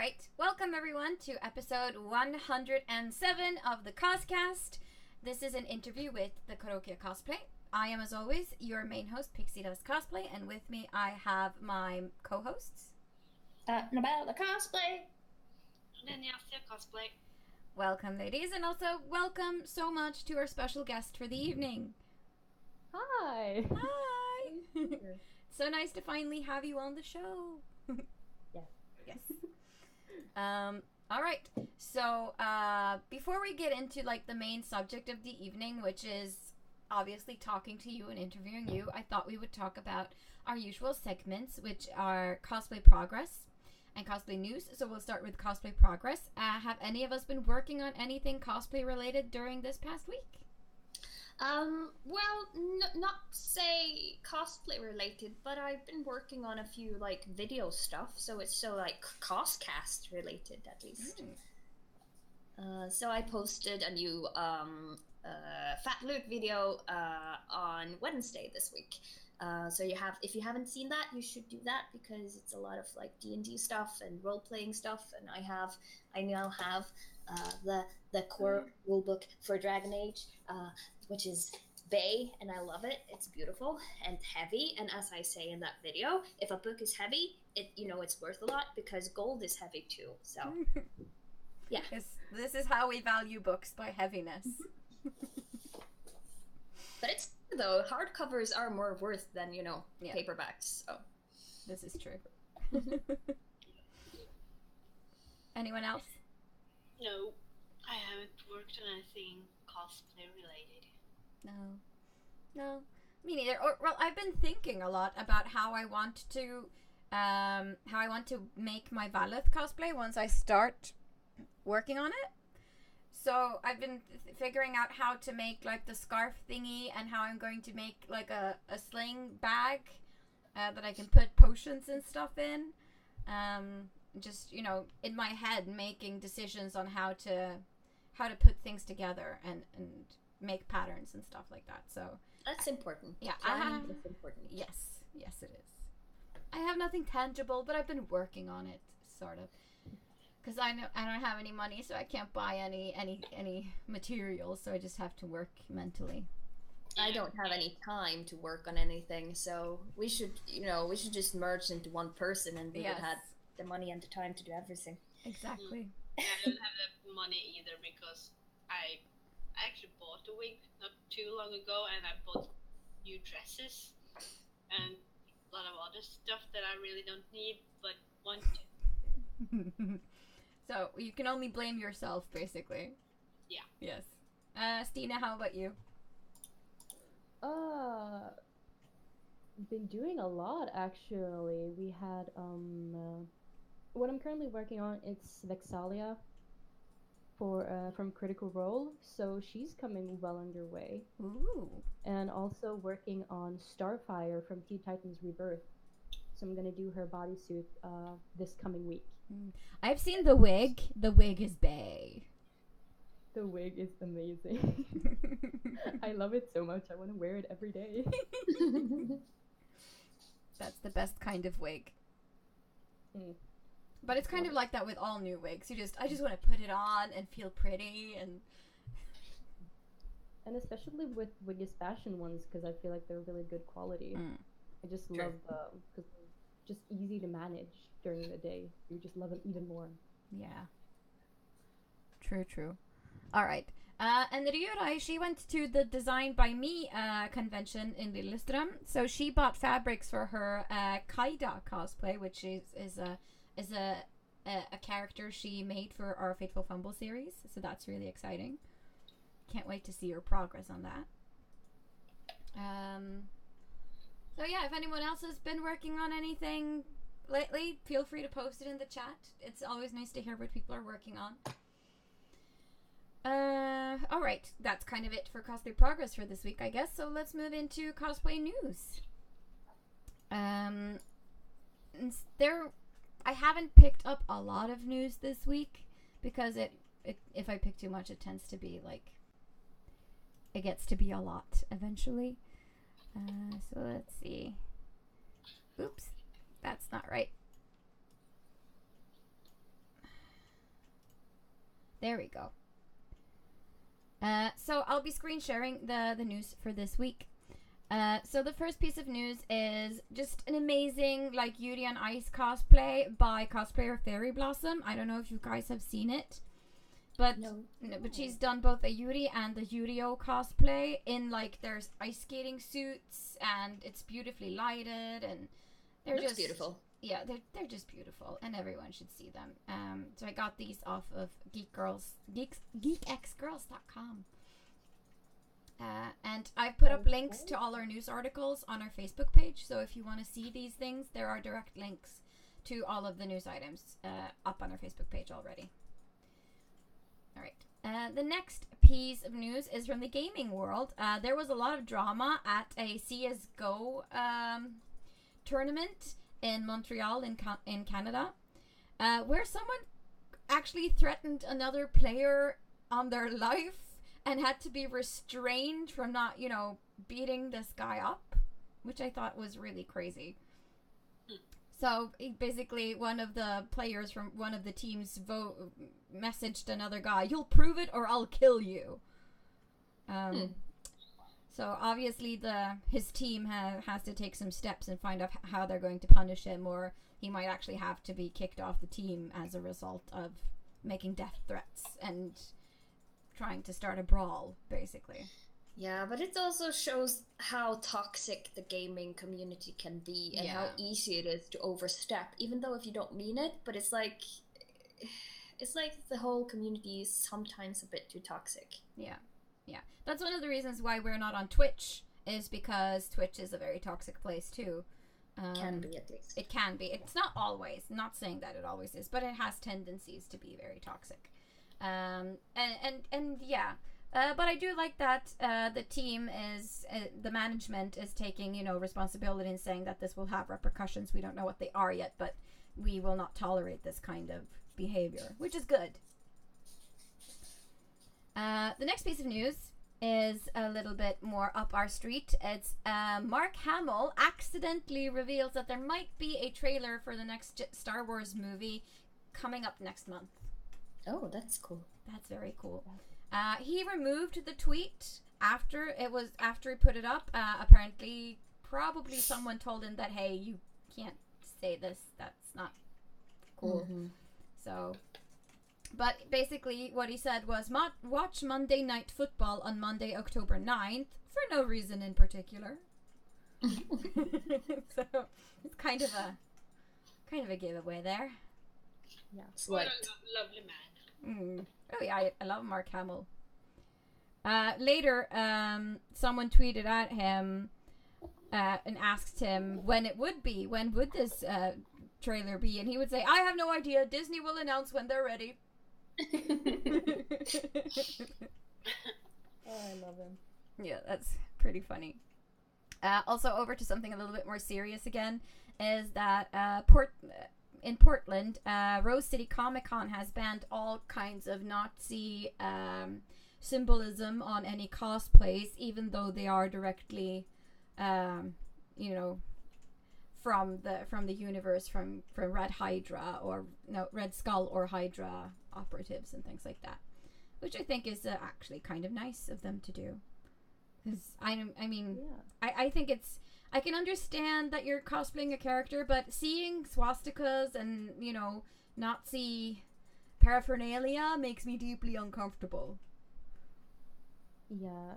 right, welcome everyone to episode 107 of the CosCast. This is an interview with the Corocia cosplay. I am, as always, your main host, Pixie Does Cosplay, and with me I have my co-hosts. Talking about the cosplay. Nanyasia cosplay. Welcome, ladies, and also welcome so much to our special guest for the evening. Hi. Hi. So nice to finally have you on the show. Yes. All right. So, before we get into like the main subject of the evening, which is obviously talking to you and interviewing you, I thought we would talk about our usual segments, which are cosplay progress and cosplay news. So we'll start with cosplay progress. Have any of us been working on anything cosplay related during this past week? Not say cosplay related, but I've been working on a few like video stuff, so it's like CosCast related at least. So I posted a new Fat Luke video on Wednesday this week. So if you haven't seen that, you should do that because it's a lot of like D&D stuff and role playing stuff, and I now have the core rulebook for Dragon Age, which is Bay, and I love it. It's beautiful and heavy, and as I say in that video, if a book is heavy, it's worth a lot because gold is heavy too. So yeah, this is how we value books, by heaviness. But it's though hardcovers are more worth than paperbacks. So this is true. Anyone else? No, I haven't worked on anything cosplay related. No, me neither. I've been thinking a lot about how I want to make my Valeth cosplay once I start working on it. So I've been figuring out how to make like the scarf thingy and how I'm going to make like a sling bag that I can put potions and stuff in. Just in my head making decisions on how to put things together and make patterns and stuff like that. So that's important. Yeah, it's important. Yes, it is. I have nothing tangible, but I've been working on it, sort of. Because I don't have any money, so I can't buy any materials, so I just have to work mentally. I don't have any time to work on anything, so we should just merge into one person, and we would have the money and the time to do everything. Exactly. I don't have the money either because I actually bought a wig not too long ago, and I bought new dresses and a lot of other stuff that I really don't need but want to. So you can only blame yourself, basically. Yeah. Yes. Stina, how about you? Been doing a lot actually. We had what I'm currently working on, it's Vexalia from Critical Role, so she's coming well underway. Ooh. And also working on Starfire from Teen Titans Rebirth. So I'm gonna do her bodysuit this coming week. I've seen the wig. The wig is bae. The wig is amazing. I love it so much. I want to wear it every day. That's the best kind of wig. But it's kind of like that with all new wigs. I just want to put it on and feel pretty and especially with Wiggish fashion ones, because I feel like they're really good quality. I just love them because they're just easy to manage during the day. You just love them even more. Yeah. True. All right. And Ryurai, she went to the Design by Me convention in Lillestrøm. So she bought fabrics for her Kaida cosplay, which is a character she made for our Fateful Fumble series. So that's really exciting. Can't wait to see her progress on that. So yeah, if anyone else has been working on anything lately, feel free to post it in the chat. It's always nice to hear what people are working on. Alright, that's kind of it for cosplay progress for this week, I guess. So let's move into cosplay news. I haven't picked up a lot of news this week because if I pick too much, it tends to be like, it gets to be a lot eventually. So let's see. Oops, that's not right. There we go. So I'll be screen sharing the news for this week. So the first piece of news is just an amazing like Yuri on Ice cosplay by cosplayer Fairy Blossom. I don't know if you guys have seen it, but but she's done both a Yuri and the Yurio cosplay in like there's ice skating suits, and it's beautifully lighted, and they're just beautiful. Yeah, they're just beautiful, and everyone should see them. So I got these off of geekxgirls.com. And I've put up links to all our news articles on our Facebook page, so if you want to see these things, there are direct links to all of the news items up on our Facebook page already. Alright, the next piece of news is from the gaming world. There was a lot of drama at a CSGO tournament in Montreal in Canada, where someone actually threatened another player on their life and had to be restrained from not, beating this guy up, which I thought was really crazy. So basically, one of the players from one of the teams messaged another guy, "You'll prove it, or I'll kill you." So obviously, his team has to take some steps and find out how they're going to punish him, or he might actually have to be kicked off the team as a result of making death threats and trying to start a brawl, basically. Yeah, but it also shows how toxic the gaming community can be, and how easy it is to overstep, even though if you don't mean it, but it's like the whole community is sometimes a bit too toxic. Yeah. That's one of the reasons why we're not on Twitch, is because Twitch is a very toxic place too. Can be, at least. It can be. It's not always. Not saying that it always is, but it has tendencies to be very toxic. And yeah. But I do like that the team is, the management is taking, responsibility and saying that this will have repercussions. We don't know what they are yet, but we will not tolerate this kind of behavior, which is good. The next piece of news is a little bit more up our street. It's Mark Hamill accidentally reveals that there might be a trailer for the next Star Wars movie coming up next month. Oh, that's cool. That's very cool. He removed the tweet after he put it up. Apparently, probably someone told him that, hey, you can't say this. That's not cool. Mm-hmm. So, but basically what he said was, watch Monday Night Football on Monday, October 9th, for no reason in particular. So, it's kind of a giveaway there. Yeah. What a lovely man. Oh yeah, I love Mark Hamill. Later, someone tweeted at him and asked him when would this trailer be, and he would say, "I have no idea. Disney will announce when they're ready." Oh, I love him. Yeah, that's pretty funny. Also, over to something a little bit more serious again, is that in Portland, Rose City Comic Con has banned all kinds of Nazi symbolism on any cosplays, even though they are directly, from the universe, from Red Skull or Hydra operatives and things like that, which I think is actually kind of nice of them to do. Because I think it's. I can understand that you're cosplaying a character, but seeing swastikas and, Nazi paraphernalia makes me deeply uncomfortable. Yeah,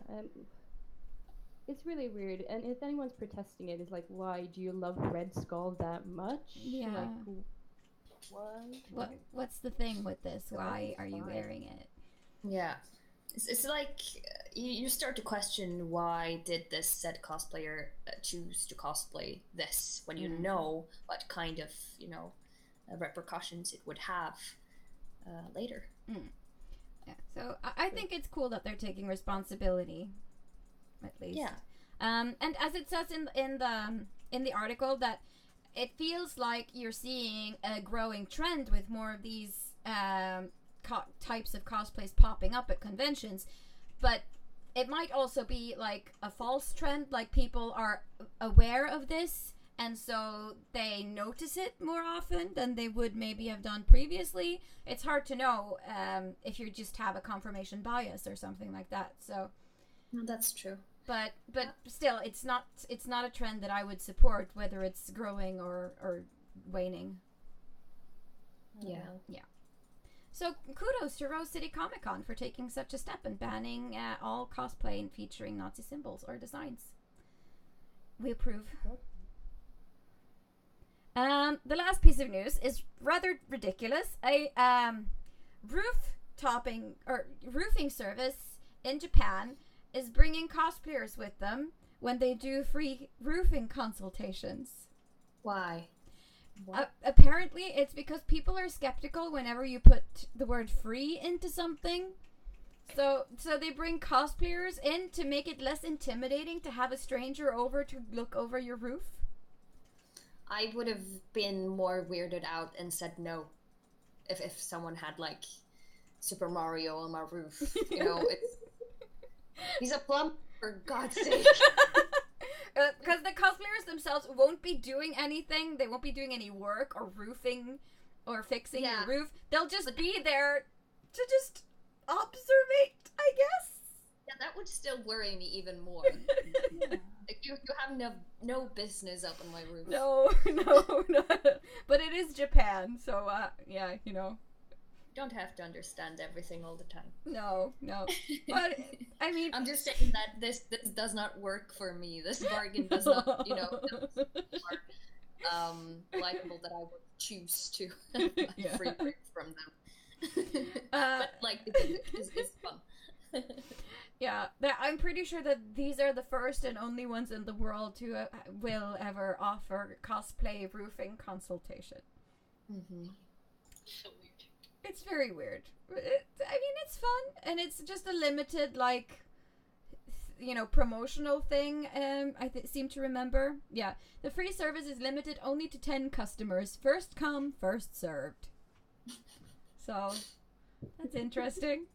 it's really weird. And if anyone's protesting it, it's like, why do you love Red Skull that much? Yeah. Like, what's the thing with this? Why are you wearing it? Yeah. It's like you start to question, why did this said cosplayer choose to cosplay this when you know what kind of repercussions it would have later. Yeah, so I think it's cool that they're taking responsibility, at least. Yeah. And as it says in the article, that it feels like you're seeing a growing trend with more of these types of cosplays popping up at conventions, but it might also be like a false trend, like people are aware of this and so they notice it more often than they would maybe have done previously. It's hard to know if you just have a confirmation bias or something like that. So, No, that's true. but still, it's not a trend that I would support, whether it's growing or waning. Yeah. So kudos to Rose City Comic Con for taking such a step and banning all cosplay and featuring Nazi symbols or designs. We approve. The last piece of news is rather ridiculous. A roofing service in Japan is bringing cosplayers with them when they do free roofing consultations. Why? Apparently, it's because people are skeptical whenever you put the word free into something. So they bring cosplayers in to make it less intimidating to have a stranger over to look over your roof. I would have been more weirded out and said no if someone had like Super Mario on my roof. You know, he's a plumber, for God's sake. Because the cosplayers themselves won't be doing anything. They won't be doing any work or roofing or fixing your roof. They'll just be there to just observate, I guess. Yeah, that would still worry me even more. Like, you have no business up on my roof. No. But it is Japan, so yeah, you know. You don't have to understand everything all the time. No. But I mean, I'm just saying that this does not work for me. This bargain does not, you know, likable that I would choose to free break from them. But like the gimmick is fun. Yeah, I'm pretty sure that these are the first and only ones in the world who will ever offer cosplay roofing consultation. Mm-hmm. So weird. It's very weird. I mean, it's fun, and it's just a limited, like, you know, promotional thing. I seem to remember. Yeah, the free service is limited only to 10 customers. First come, first served. So, that's interesting.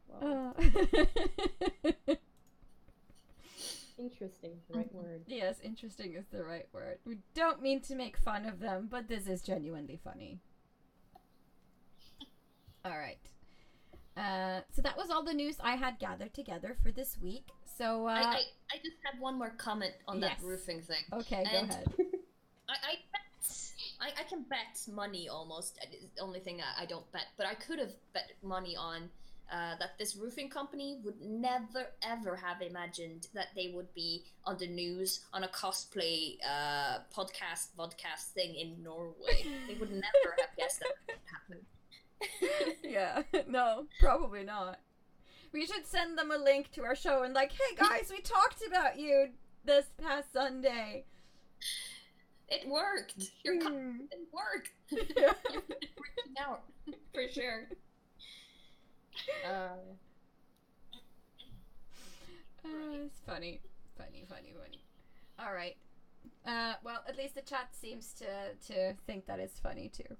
Wow. Interesting is the right word. Yes, interesting is the right word. We don't mean to make fun of them, but this is genuinely funny. All right. So that was all the news I had gathered together for this week. So I just had one more comment on that roofing thing. Okay, go ahead. I can bet money almost. It's the only thing I don't bet, but I could have bet money on that this roofing company would never ever have imagined that they would be on the news on a cosplay vodcast thing in Norway. They would never have guessed that would happen. Yeah, no, probably not. We should send them a link to our show and like, hey guys, we talked about you this past Sunday. It worked. It worked. Yeah. You're freaking out for sure. It's funny. All right. Well, at least the chat seems to think that it's funny too.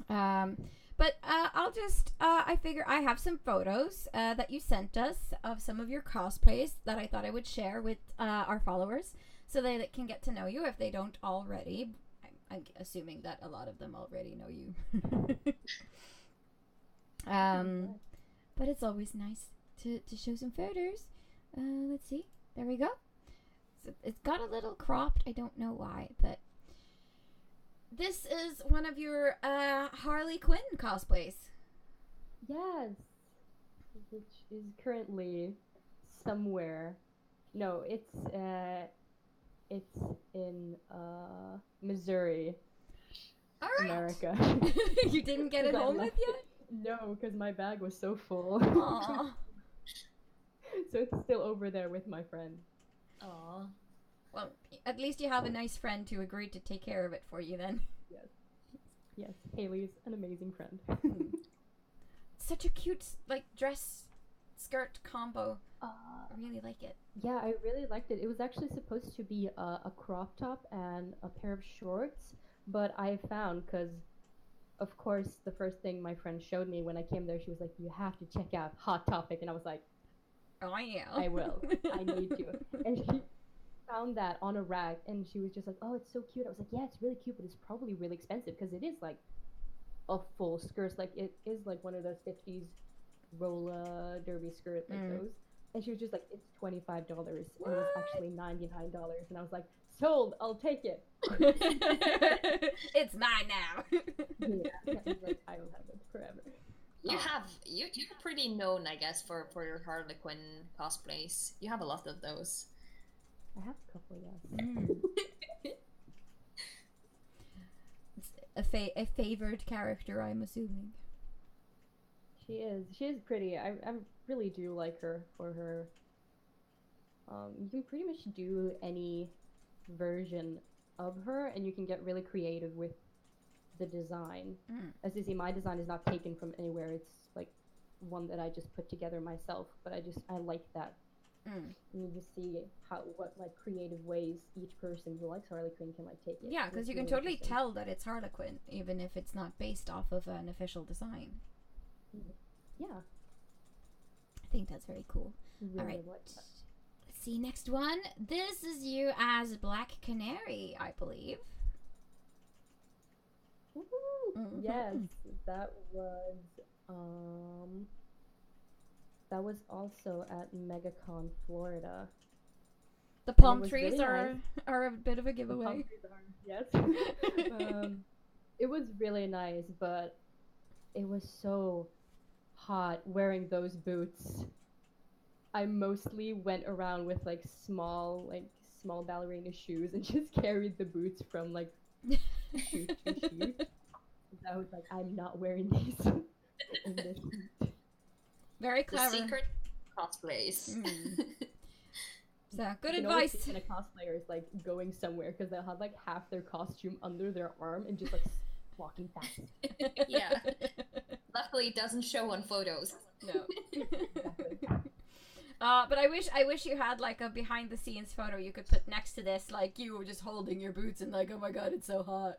But I'll just I figure I have some photos that you sent us of some of your cosplays that I thought I would share with our followers so they can get to know you if they don't already. I'm assuming that a lot of them already know you. But it's always nice to show some photos. Let's see. There we go. So it's got a little cropped. I don't know why, but this is one of your Harley Quinn cosplays. Yes. Which is currently somewhere. No, it's in Missouri, All right. America. You didn't get it home with you? No, because my bag was so full. Aww. So it's still over there with my friend. Aw. Well, at least you have a nice friend who agreed to take care of it for you then. Yes, Haley's an amazing friend. Such a cute, like, dress skirt combo. I really like it. Yeah, I really liked it. It was actually supposed to be a crop top and a pair of shorts, but I found, because of course the first thing my friend showed me when I came there, she was like, you have to check out Hot Topic, and I was like, Oh yeah. I will. I need to. And she found that on a rack, and she was just like, "Oh, it's so cute." I was like, "Yeah, it's really cute, but it's probably really expensive because it is like a full skirt. Like it is like one of those 50s roller derby skirt like those." And she was just like, "It's $25," and it was actually $99, and I was like, "Sold! I'll take it." It's mine now. Yeah, I was like, I will have it forever. You're pretty known, I guess, for your Harley Quinn cosplays. You have a lot of those. I have a couple, yes. It's a favored character, I'm assuming. She is pretty. I really do like her for her. You can pretty much do any version of her, and you can get really creative with the design. As you see, my design is not taken from anywhere. It's like one that I just put together myself. But I like that. And you just see what like creative ways each person who likes Harley Quinn can like take it. Yeah, because you can totally tell that it's Harley Quinn, even if it's not based off of an official design. Yeah. I think that's very cool. Really All right. like that. Let's see, next one. This is you as Black Canary, I believe. Woo-hoo! Yes, that was also at MegaCon Florida. The palm trees really are nice. are a bit of a The giveaway. palm trees are, yes. It was really nice, but it was so hot wearing those boots. I mostly went around with like small ballerina shoes and just carried the boots from like shoot to shoot. I was like, I'm not wearing these in this heat. Very clever. The secret cosplays. So, good You can always advice. see when a cosplayer is like going somewhere because they'll have like half their costume under their arm and just like walking fast. Yeah. Luckily, it doesn't show on photos. No. Exactly. But I wish you had like a behind the scenes photo you could put next to this, like you were just holding your boots and like, oh my god, it's so hot.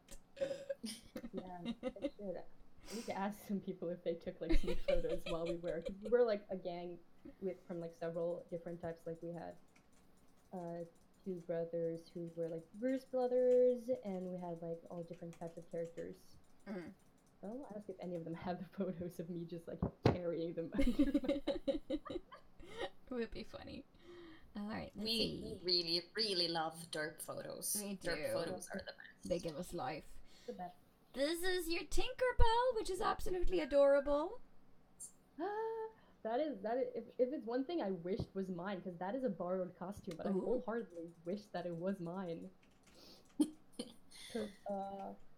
Yeah, I should. I need to ask some people if they took like sneak photos while we were, because we were like a gang from like several different types. Like we had two brothers who were like Bruce brothers, and we had like all different types of characters. I'll ask if any of them have the photos of me just like carrying them under my It would be funny. Alright, let's see. We really love derp photos. We Derp do. photos are the best. They give us life. The best. This is your Tinkerbell, which is absolutely adorable. That is if it's one thing I wished was mine, because that is a borrowed costume, but I wholeheartedly wish that it was mine. Because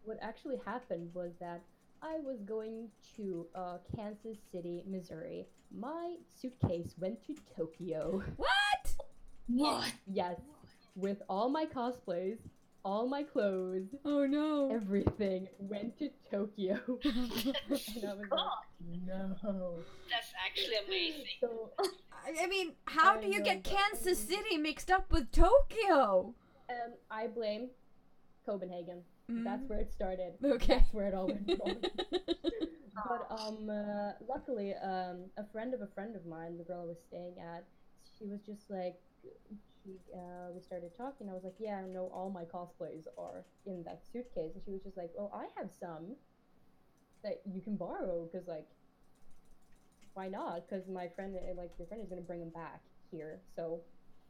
what actually happened was that I was going to Kansas City, Missouri. My suitcase went to Tokyo. What? What? Yes, with all my cosplays, all my clothes, Oh no. everything went to Tokyo. And I was like, no. That's actually amazing. So I mean, how do you get Kansas City mixed up with Tokyo? I blame Copenhagen. That's where it started. Okay. That's where it all went wrong. But luckily, a friend of mine, the girl I was staying at, she was just like, we started talking. I was like, yeah, I know all my cosplays are in that suitcase. And she was just like, oh, I have some that you can borrow, because like, why not? Because my friend, like your friend is gonna bring them back here, so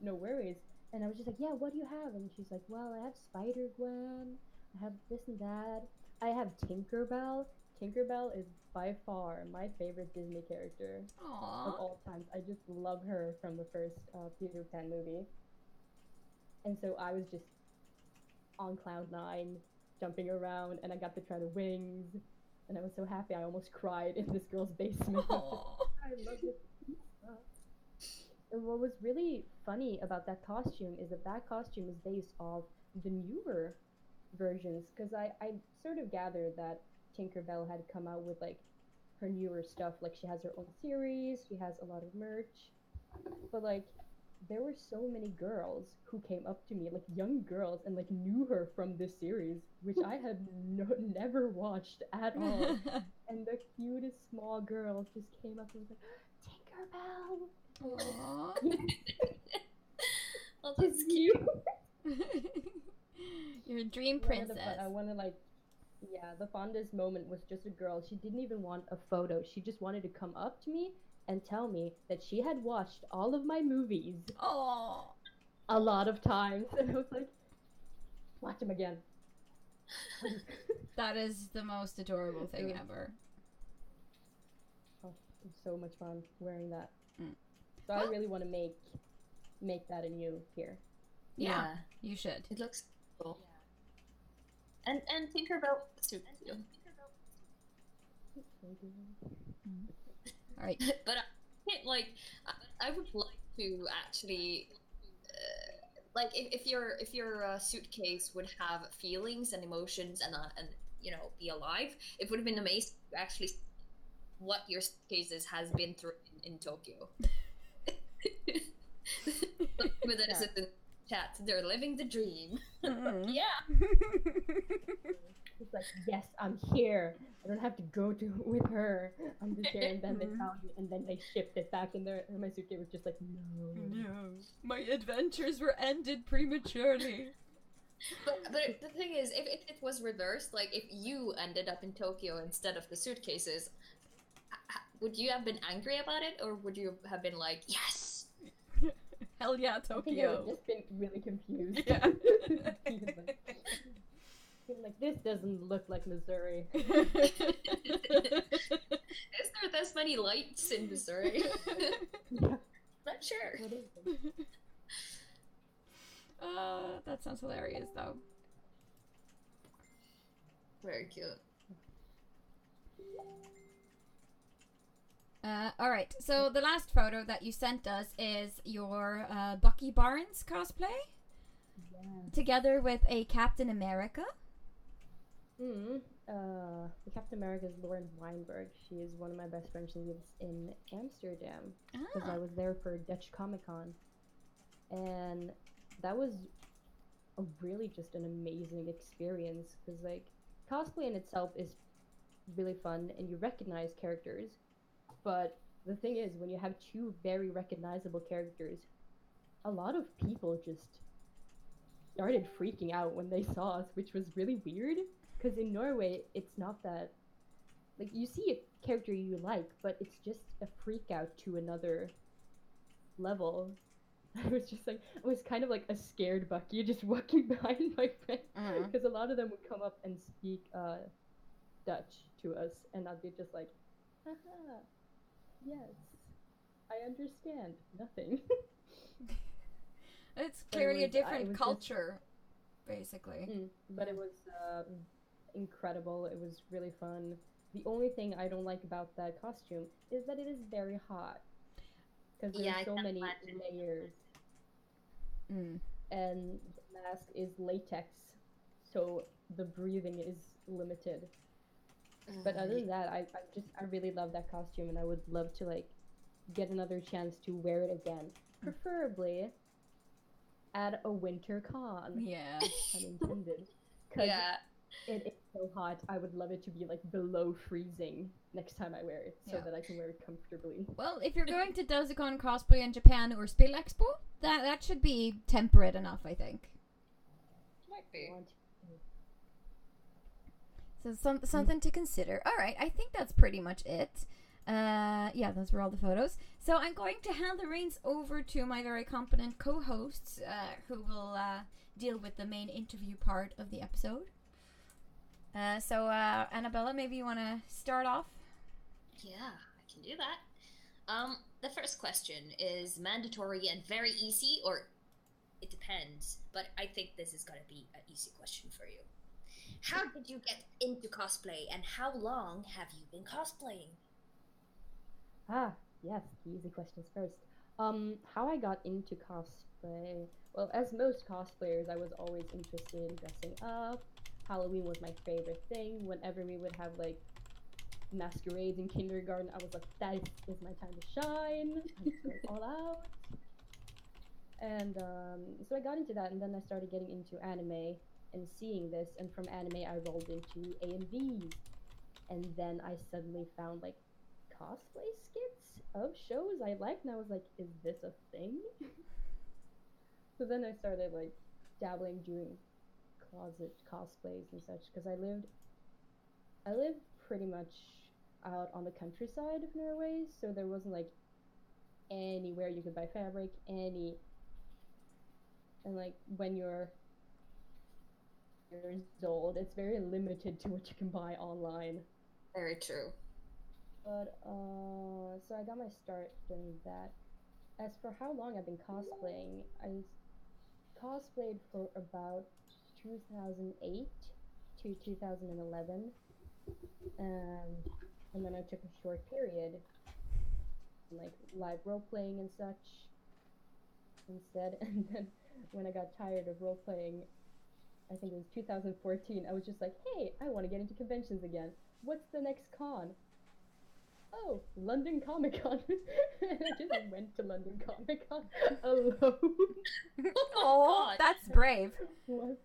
no worries. And I was just like, yeah, what do you have? And she's like, well, I have Spider-Gwen, I have this and that, I have Tinkerbell. Tinkerbell is by far my favorite Disney character of all times. I just love her from the first Peter Pan movie. And so I was just on cloud 9, jumping around, and I got to try the wings, and I was so happy I almost cried in this girl's basement. I love it. And what was really funny about that costume is that costume is based off the newer versions, because I sort of gathered that Tinkerbell had come out with like her newer stuff, like she has her own series, she has a lot of merch, but like there were so many girls who came up to me, like young girls, and like knew her from this series, which I had never watched at all. And the cutest small girl just came up and was like, Tinkerbell. Aww. Oh, that's cute. Your dream One of princess. I wanted like, yeah, the fondest moment was just a girl. She didn't even want a photo. She just wanted to come up to me and tell me that she had watched all of my movies Oh, a lot of times, and I was like, watch them again. that is the most adorable thing ever. Oh, it was so much fun wearing that. Mm. So I really want to make that a new here. Yeah, you should. It looks cool. Yeah. And think about the suit too. All right. But I would like to actually like if your suitcase would have feelings and emotions and be alive, it would have been amazing to actually see what your suitcases has been through in Tokyo. With the assistant chat, they're living the dream. Yeah. It's like, yes, I'm here. I don't have to go with her. I'm just here, and then they found me, and then they shipped it back in there, and my suitcase was just like, no. My adventures were ended prematurely. But the thing is, if it was reversed, like if you ended up in Tokyo instead of the suitcases, would you have been angry about it, or would you have been like, yes? Hell yeah, Tokyo. I think I would have just been really confused. Yeah. Like, this doesn't look like Missouri. Is there this many lights in Missouri? Yeah. Not sure. What is it? That sounds hilarious, though. Very cute. All right. So the last photo that you sent us is your Bucky Barnes cosplay, together with a Captain America. The Captain America is Lauren Weinberg. She is one of my best friends. She lives in Amsterdam because I was there for Dutch Comic Con, and that was a really just an amazing experience because like cosplay in itself is really fun and you recognize characters, but the thing is when you have two very recognizable characters, a lot of people just started freaking out when they saw us, which was really weird. Because in Norway, it's not that... Like, you see a character you like, but it's just a freak out to another level. I was just like... I was kind of like a scared Bucky just walking behind my friend. Because a lot of them would come up and speak Dutch to us. And I'd be just like, haha, yes, I understand nothing. It's clearly a different culture, basically. But it was... incredible. It was really fun. The only thing I don't like about that costume is that it is very hot because there's so many layers, and the mask is latex, so the breathing is limited. But other than that, I really love that costume, and I would love to like get another chance to wear it again, preferably at a winter con. Yeah, unintended. Yeah. It is so hot. I would love it to be like below freezing next time I wear it, so that I can wear it comfortably. Well, if you're going to Dozukon Cosplay in Japan or Spill Expo, that should be temperate enough, I think. Might be. So something to consider. All right, I think that's pretty much it. Yeah, those were all the photos. So I'm going to hand the reins over to my very competent co-hosts, who will deal with the main interview part of the episode. So Annabella, maybe you want to start off? Yeah, I can do that. The first question is mandatory and very easy, or it depends, but I think this is going to be an easy question for you. How did you get into cosplay, and how long have you been cosplaying? Yes, the easy questions first. How I got into cosplay... Well, as most cosplayers, I was always interested in dressing up. Halloween was my favorite thing. Whenever we would have, like, masquerades in kindergarten, I was like, that is my time to shine. I'm just going all out. And, so I got into that, and then I started getting into anime and seeing this, and from anime I rolled into A&V. And then I suddenly found, like, cosplay skits of shows I liked, and I was like, is this a thing? So then I started, like, dabbling, doing closet cosplays and such, because I lived pretty much out on the countryside of Norway, so there wasn't like anywhere you could buy fabric, and like when you're years old, it's very limited to what you can buy online. Very true. But so I got my start doing that. As for how long I've been cosplaying, I cosplayed for about 2008 to 2011, and then I took a short period, like live role playing and such, instead. And then when I got tired of role playing, I think it was 2014, I was just like, hey, I want to get into conventions again. What's the next con? Oh, London Comic Con. And I just went to London Comic Con alone. Oh, that's brave. What?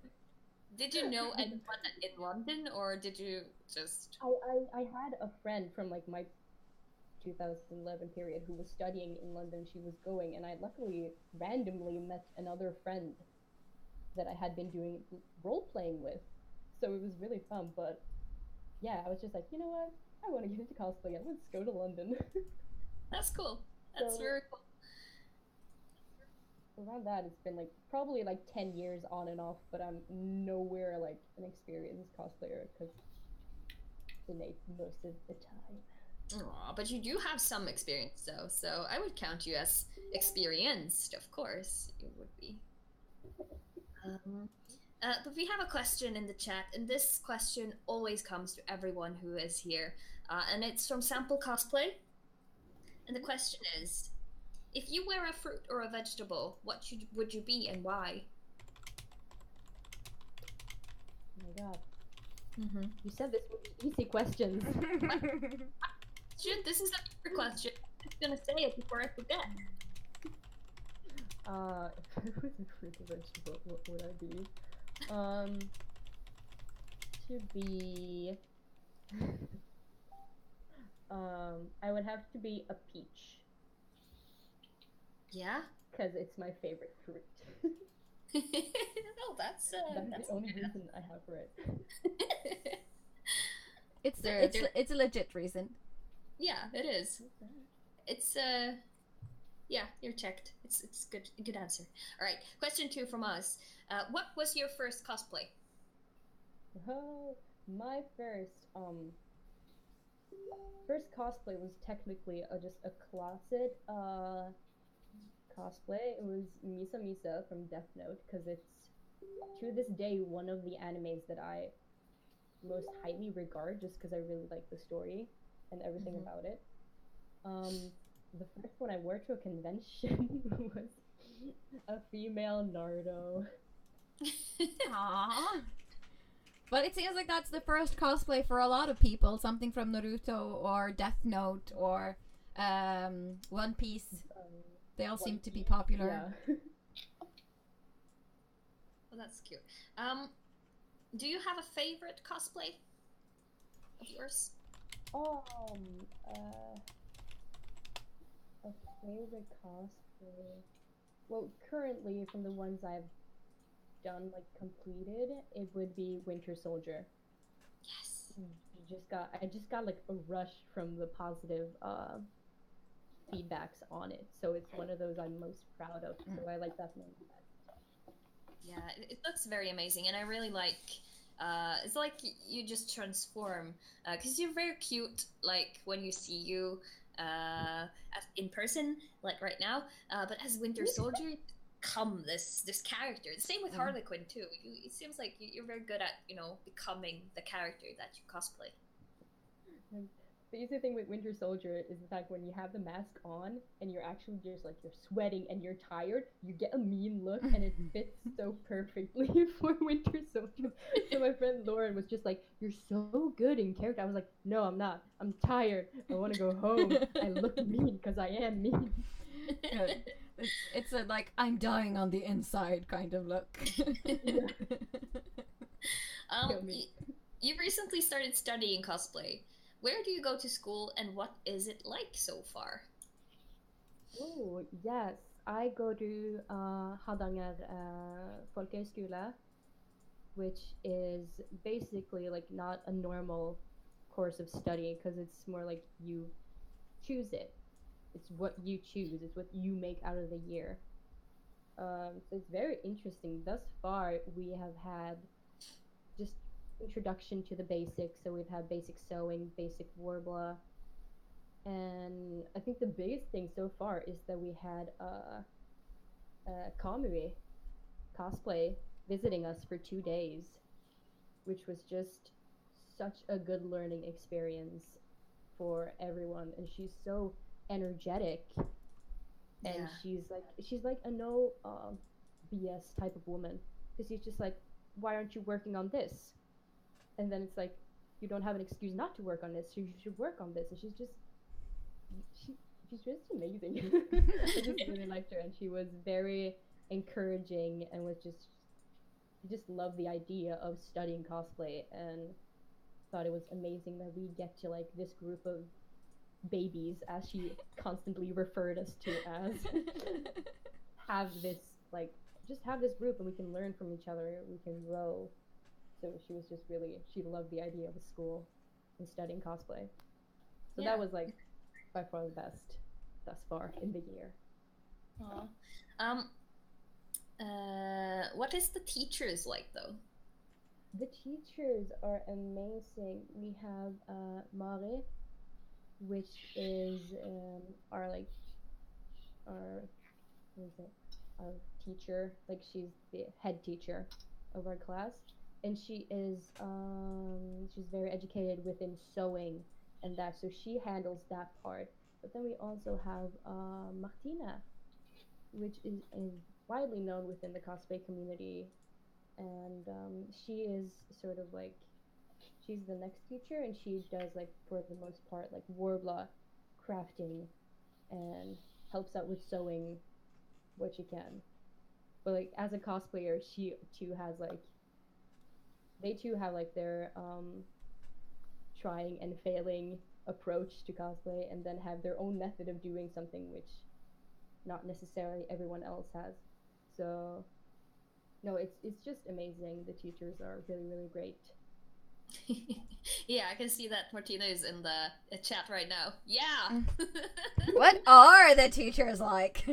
Did you know anyone in London, or did you just... I had a friend from like my 2011 period who was studying in London. She was going, and I luckily randomly met another friend that I had been doing role playing with, so it was really fun. But yeah, I was just like, you know what, I want to get into cosplay again. Let's go to London. That's cool. That's So- very cool. Around that, it's been like probably like 10 years on and off, but I'm nowhere like an experienced cosplayer because innate most of the time. Aw, but you do have some experience though, so I would count you as experienced, of course. You would be. But we have a question in the chat, and this question always comes to everyone who is here, and it's from Sample Cosplay. And the question is, if you were a fruit or a vegetable, what would you be and why? Oh my god. Mm-hmm. You said this would be easy questions. This is a paper question. I'm just gonna say it before I forget. If I was a fruit or vegetable, what would I be? To be... I would have to be a peach, Yeah? because it's my favorite fruit. Oh, that's That's the only good. reason I have for it. It's a legit reason. Yeah, it is. It's yeah, you're checked. It's good answer. All right, question 2 from us. What was your first cosplay? Oh, my first cosplay was technically just a closet cosplay. It was Misa Misa from Death Note, because it's to this day one of the animes that I most highly regard, just because I really like the story and everything Mhm. about it. The first one I wore to a convention was a female Naruto. Aww. But it seems like that's the first cosplay for a lot of people. Something from Naruto or Death Note or One Piece. They all seem to be popular. Yeah. Well, that's cute. Do you have a favorite cosplay of yours? A favorite cosplay. Well, currently from the ones I've done, like completed, it would be Winter Soldier. Yes. I just got like a rush from the positive feedbacks on it, so it's one of those I'm most proud of. So I like that one. Yeah, it looks very amazing, and I really like. It's like you just transform, because you're very cute. Like when you see you in person, like right now. But as Winter Soldier, you become this character. The same with Harley Quinn too. It seems like you're very good at becoming the character that you cosplay. The easy thing with Winter Soldier is the fact when you have the mask on and you're actually just like you're sweating and you're tired, you get a mean look, and it fits so perfectly for Winter Soldier. So my friend Lauren was just like, "You're so good in character." I was like, "No, I'm not. I'm tired. I want to go home. I look mean because I am mean." It's a like I'm dying on the inside kind of look. Kill me. You recently started studying cosplay. Where do you go to school, and what is it like so far? Oh, yes. I go to Hardanger folkehøgskole, which is basically like not a normal course of study because it's more like you choose it. It's what you choose. It's what you make out of the year. So it's very interesting. Thus far, we have had just introduction to the basics. So we've had basic sewing, basic warbler, and I think the biggest thing so far is that we had Kamui cosplay visiting us for 2 days, which was just such a good learning experience for everyone. And she's so energetic, and she's like a no BS type of woman, because she's just like, why aren't you working on this? And then it's like, you don't have an excuse not to work on this, so you should work on this. And she's just amazing. I just really liked her, and she was very encouraging and was just loved the idea of studying cosplay, and thought it was amazing that we get to like this group of babies, as she constantly referred us to as, have this like just have this group, and we can learn from each other, we can grow. So she was just really, she loved the idea of a school and studying cosplay. So that was like by far the best thus far in the year. What is the teachers like though? The teachers are amazing. We have Mare, which is our our teacher. Like, she's the head teacher of our class, and she is she's very educated within sewing and that, so she handles that part. But then we also have Martina, which is widely known within the cosplay community, and she is sort of like, she's the next teacher, and she does like for the most part like warbler crafting and helps out with sewing what she can. But like as a cosplayer, she too has like, they too have like their trying and failing approach to cosplay, and then have their own method of doing something which not necessarily everyone else has. So no, it's just amazing. The teachers are really, really great. Yeah, I can see that Martina is in the chat right now. Yeah. What are the teachers like?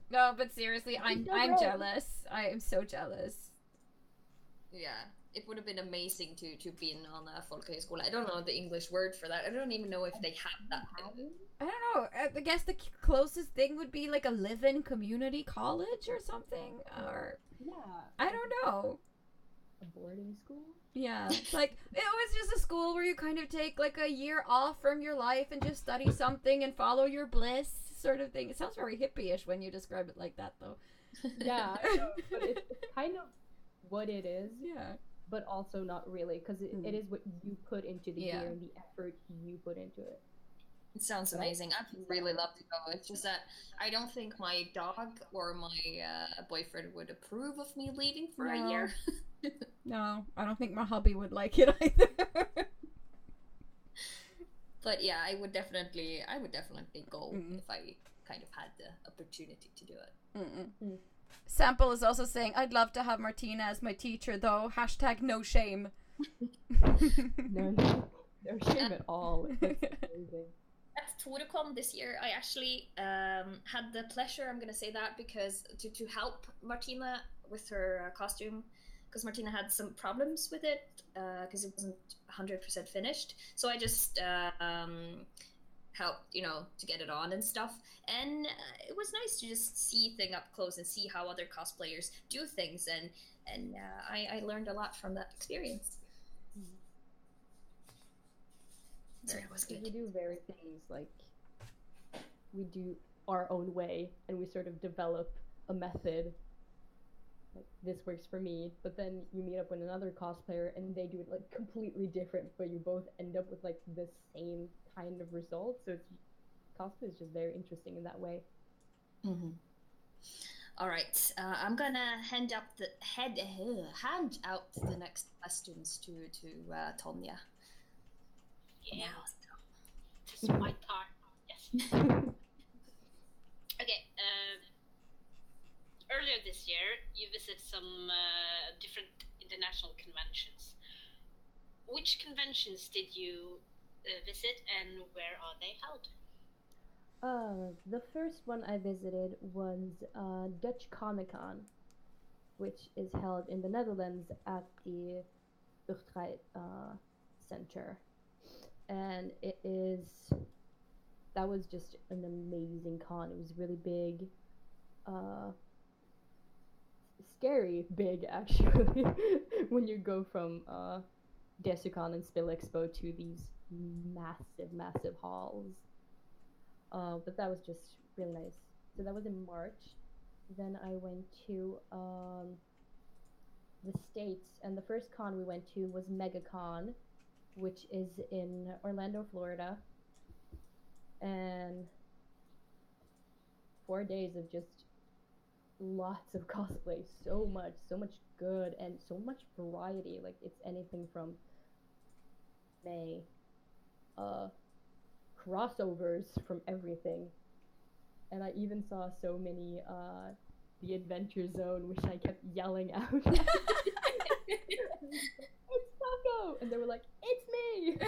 No, but seriously, I'm jealous. I am so jealous. Yeah, it would have been amazing to be on a folkhögskola. I don't know the English word for that. I don't even know if they have that. I don't know. I guess the closest thing would be like a live-in community college or something. Or I don't know. A boarding school? Yeah. Like, it was just a school where you kind of take like a year off from your life and just study something and follow your bliss sort of thing. It sounds very hippie-ish when you describe it like that, though. Yeah, I know, but it's kind of what it is. Yeah. But also not really, because it is what you put into the year and the effort you put into it. It sounds amazing. I'd really love to go. It's just that I don't think my dog or my boyfriend would approve of me leaving for a year. No, I don't think my hubby would like it either. But yeah, I would definitely go if I kind of had the opportunity to do it. Sample is also saying, I'd love to have Martina as my teacher, though. # no shame. No shame at all. That's amazing. At ToreCon this year, I actually had the pleasure, I'm going to say that, because to help Martina with her costume, because Martina had some problems with it, because it wasn't 100% finished. So I just helped, to get it on and stuff. And it was nice to just see things up close and see how other cosplayers do things. And I learned a lot from that experience. So it was good. We do various things, like we do our own way, and we sort of develop a method. Like, this works for me, but then you meet up with another cosplayer and they do it like completely different, but you both end up with like the same kind of result. So cosplay is just very interesting in that way. All right, I'm gonna hand out the next questions to Tonya. Yeah, this is my turn. Yes. Okay. Earlier earlier this year, you visited some different international conventions. Which conventions did you visit, and where are they held? The first one I visited was Dutch Comic Con, which is held in the Netherlands at the Utrecht Center. And that was just an amazing con. It was really big, scary big actually, when you go from Desucon and Spill Expo to these massive halls. But that was just really nice. So that was in March. Then I went to the States, and the first con we went to was MegaCon, which is in Orlando, Florida. And 4 days of just lots of cosplay, so much good, and so much variety. Like, it's anything from crossovers from everything. And I even saw so many the Adventure Zone, which I kept yelling out. It's Taco! And they were like, it's me!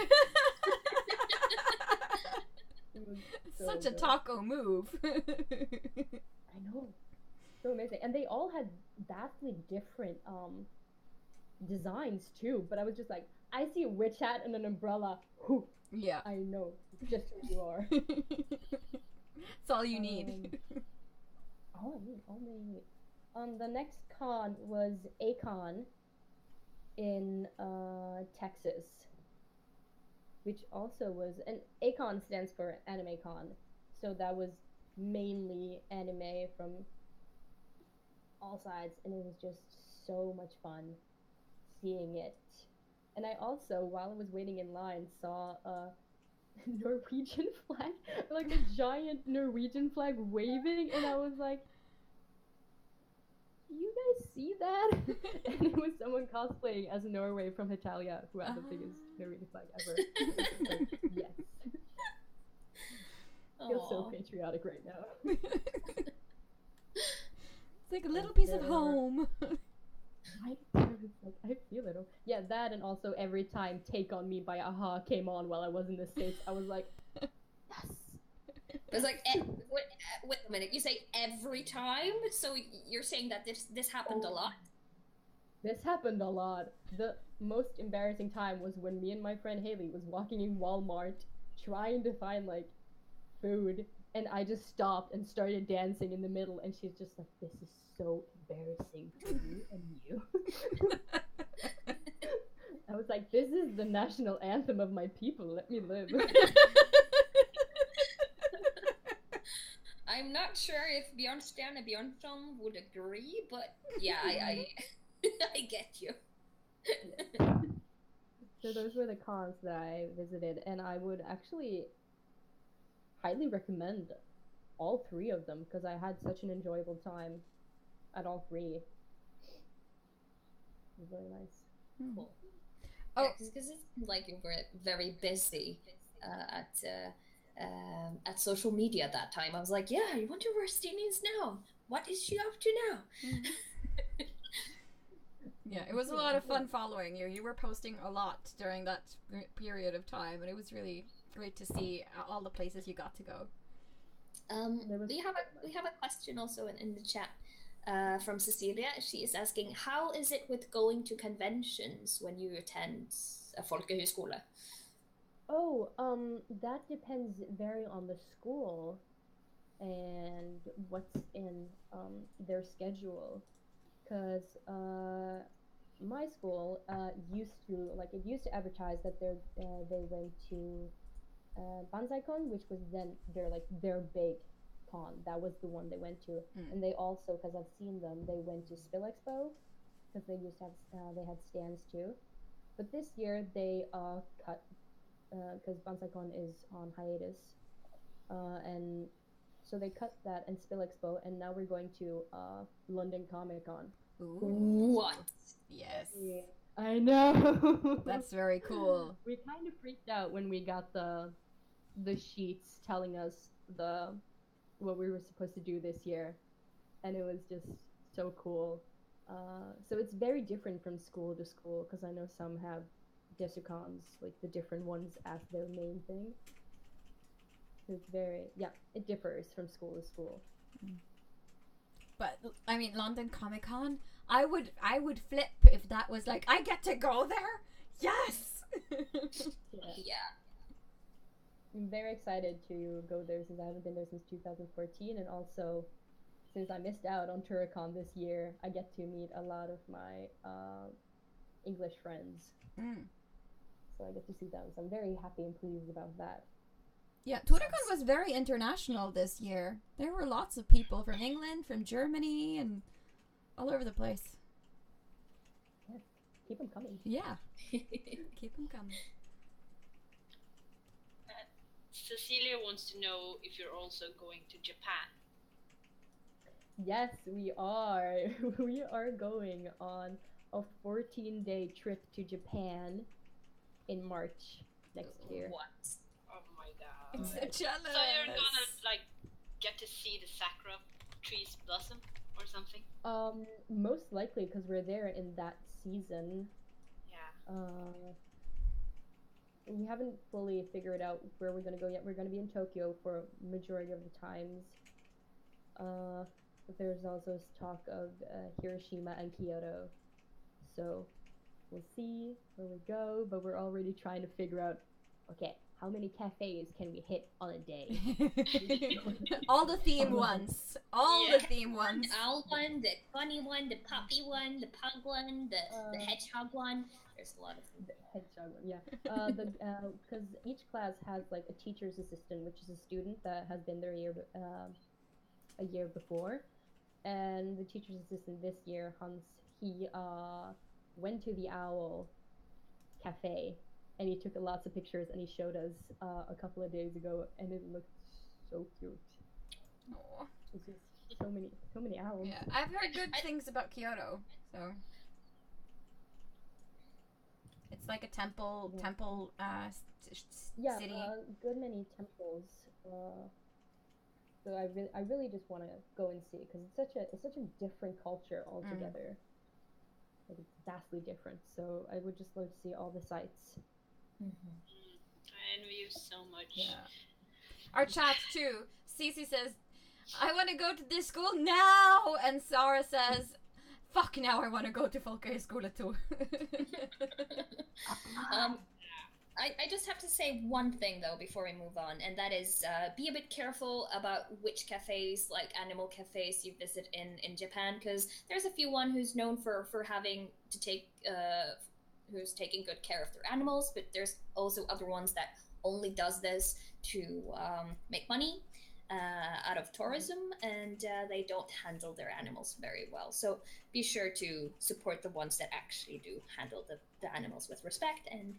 It was so Such a good. taco move. I know. So amazing. And they all had vastly different designs too, but I was just like, I see a witch hat and an umbrella. Whew, Yeah. I know just who you are. It's all you need. All I need. The next con was A-Con in Texas, which also was, and A-Con stands for Anime Con, so that was mainly anime from all sides, and it was just so much fun seeing it. And I also, while I was waiting in line, saw a Norwegian flag, like a giant Norwegian flag waving, and I was like, do you guys see that? And it was someone cosplaying as Norway from Italia, who had the biggest Norwegian flag ever. Like, yes. I feel so patriotic right now. It's like a little piece of home. I feel it. Yeah, that, and also every time Take On Me by Aha came on while I was in the States, I was like, yes. It was like, wait a minute, you say every time? So you're saying that this happened a lot? This happened a lot. The most embarrassing time was when me and my friend Haley was walking in Walmart trying to find, like, food, and I just stopped and started dancing in the middle, and she's just like, this is so embarrassing for you and you. I was like, this is the national anthem of my people, let me live. I'm not sure if Bjornstjerne Bjornsson would agree, but yeah, I I get you. So those were the cons that I visited, and I would actually highly recommend all three of them because I had such an enjoyable time at all three. It was really nice. Cool. Oh, because it seemed like you were very busy at social media at that time. I was like, yeah, I wonder where Stina is now. What is she up to now? Yeah, it was a lot of fun following you. You were posting a lot during that period of time, and it was really great to see all the places you got to go. We have a question also in the chat from Cecilia. She is asking, how is it with going to conventions when you attend a folkehøyskole? Oh, that depends very on the school and what's in their schedule. Because my school used to advertise that they went to BanzaiCon, which was then their big con. That was the one they went to, and they also, because I've seen them, they went to Spill Expo because they used to have they had stands too. But this year they cut because BanzaiCon is on hiatus, and so they cut that and Spill Expo, and now we're going to London Comic Con. What? Yes. Yeah, I know. That's very cool. We kind of freaked out when we got the sheets telling us what we were supposed to do this year, and it was just so cool. So it's very different from school to school because I know some have Desicons, like the different ones as their main thing. So it's very, yeah, it differs from school to school. But I mean, London Comic Con, I would flip if that was like, I get to go there. Yes. Yeah. I'm very excited to go there since I haven't been there since 2014, and also since I missed out on Turricon this year, I get to meet a lot of my English friends. So I get to see them. So I'm very happy and pleased about that. Yeah, TwitterCon was very international this year. There were lots of people from England, from Germany, and all over the place. Yes, keep them coming. Yeah, keep them coming. Cecilia wants to know if you're also going to Japan. Yes, we are. We are going on a 14-day trip to Japan in March next year. What? Oh my god. I'm so jealous. So you're gonna like get to see the sakura trees blossom or something? Most likely because we're there in that season. Yeah. We haven't fully figured out where we're gonna go yet. We're gonna be in Tokyo for majority of the times. But there's also talk of Hiroshima and Kyoto. So we'll see where we go, but we're already trying to figure out, okay, how many cafes can we hit on a day? All the theme ones. All the theme ones. The owl one, the bunny one, the puppy one, the pug one, the hedgehog one. There's a lot of them. The hedgehog one, yeah. Because each class has like a teacher's assistant, which is a student that has been there a year before. And the teacher's assistant this year, Hans, he went to the Owl Cafe and he took lots of pictures and he showed us a couple of days ago, and it looked so cute. Aww. It's just so many owls. Yeah, I've heard good things about Kyoto, so it's like a temple city. Good many temples. So I really just want to go and see because it's such a different culture altogether. Like it's vastly different. So I would just love to see all the sights. I envy you so much. Yeah. Our chat too. Cece says, "I want to go to this school now," and Sarah says, "Fuck now, I want to go to Folkehögskola too." I just have to say one thing though before we move on, and that is be a bit careful about which cafes, like animal cafes, you visit in Japan, because there's a few one who's known for having to take who's taking good care of their animals, but there's also other ones that only does this to make money out of tourism, and they don't handle their animals very well. So be sure to support the ones that actually do handle the animals with respect and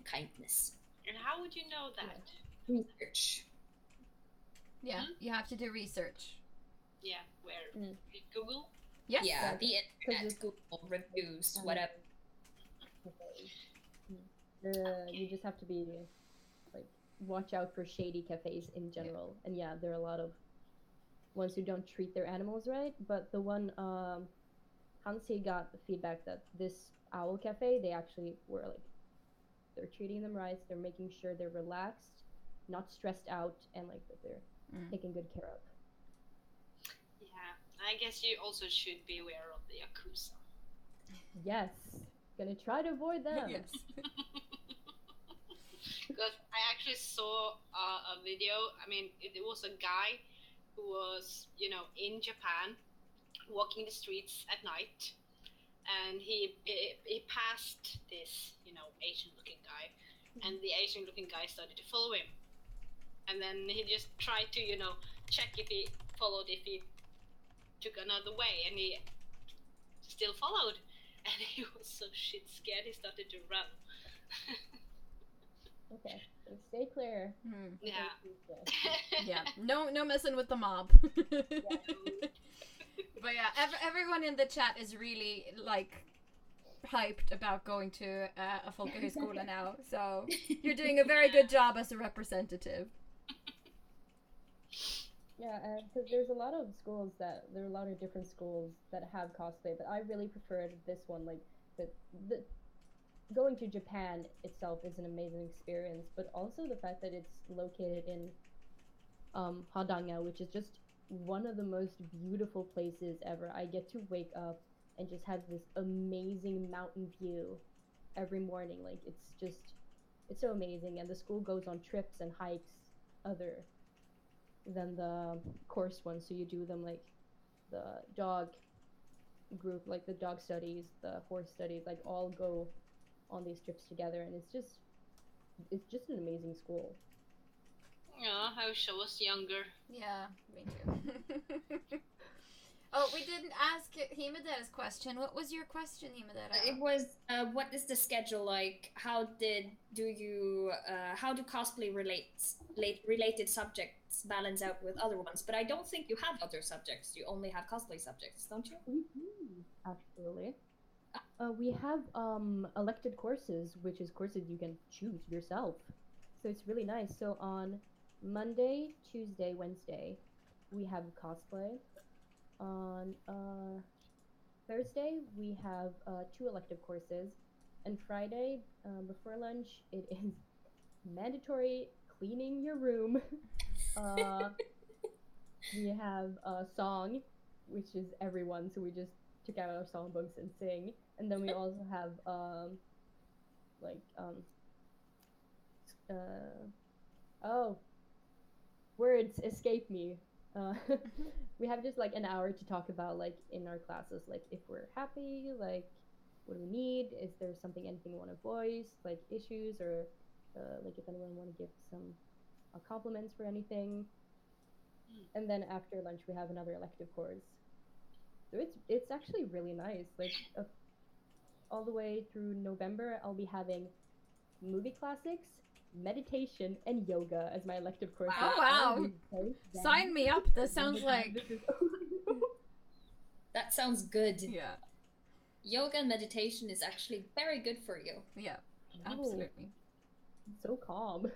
kindness. And how would you know that? Research. Yeah, you have to do research. Yeah, where? Google? Yes. Yeah, the internet, Google, reviews, whatever. You just have to be like watch out for shady cafes in general. And yeah, there are a lot of ones who don't treat their animals right. But the one Hansi got the feedback that this owl cafe, they actually were like, they're treating them right. They're making sure they're relaxed, not stressed out, and like that they're taken good care of. Yeah, I guess you also should be aware of the Yakuza. Yes, gonna try to avoid them. Yes. Because I actually saw a video. I mean, it was a guy who was, in Japan, walking the streets at night, and he passed this, Asian-looking guy, and the Asian-looking guy started to follow him, and then he just tried to, check if he followed, if he took another way, and he still followed, and he was so shit scared he started to run. Okay, so stay clear. Yeah. Yeah. No messing with the mob. But yeah, everyone in the chat is really like hyped about going to a Folkehögskola now. So you're doing a very good job as a representative. Yeah, because there are a lot of different schools that have cosplay, but I really preferred this one. Like the going to Japan itself is an amazing experience, but also the fact that it's located in Hadanga, which is just one of the most beautiful places ever. I get to wake up and just have this amazing mountain view every morning. Like it's so amazing, and the school goes on trips and hikes other than the course ones. So you do them like the dog group, like the dog studies, the horse studies, like all go on these trips together, and it's just an amazing school. Yeah, I wish I was younger. Yeah, me too. Oh, we didn't ask Himade's question. What was your question, Himade? It was, what is the schedule like? How do cosplay related subjects balance out with other ones? But I don't think you have other subjects. You only have cosplay subjects, don't you? We do, actually. We have elected courses, which is courses you can choose yourself. So it's really nice. So on Monday, Tuesday, Wednesday, we have cosplay. On Thursday, we have two elective courses. And Friday, before lunch, it is mandatory cleaning your room. We have a song, which is everyone, so we just took out our songbooks and sing. And then we also have like oh, words escape me. We have just like an hour to talk about like in our classes, like if we're happy, like what do we need? Is there anything we want to voice, like issues, or like if anyone want to give some compliments for anything. And then after lunch, we have another elective course. So it's actually really nice. Like all the way through November, I'll be having movie classics, meditation, and yoga as my elective courses. Oh wow! Sign me up. This sounds like that sounds good. Yeah. Yoga and meditation is actually very good for you. Yeah, absolutely. So calm.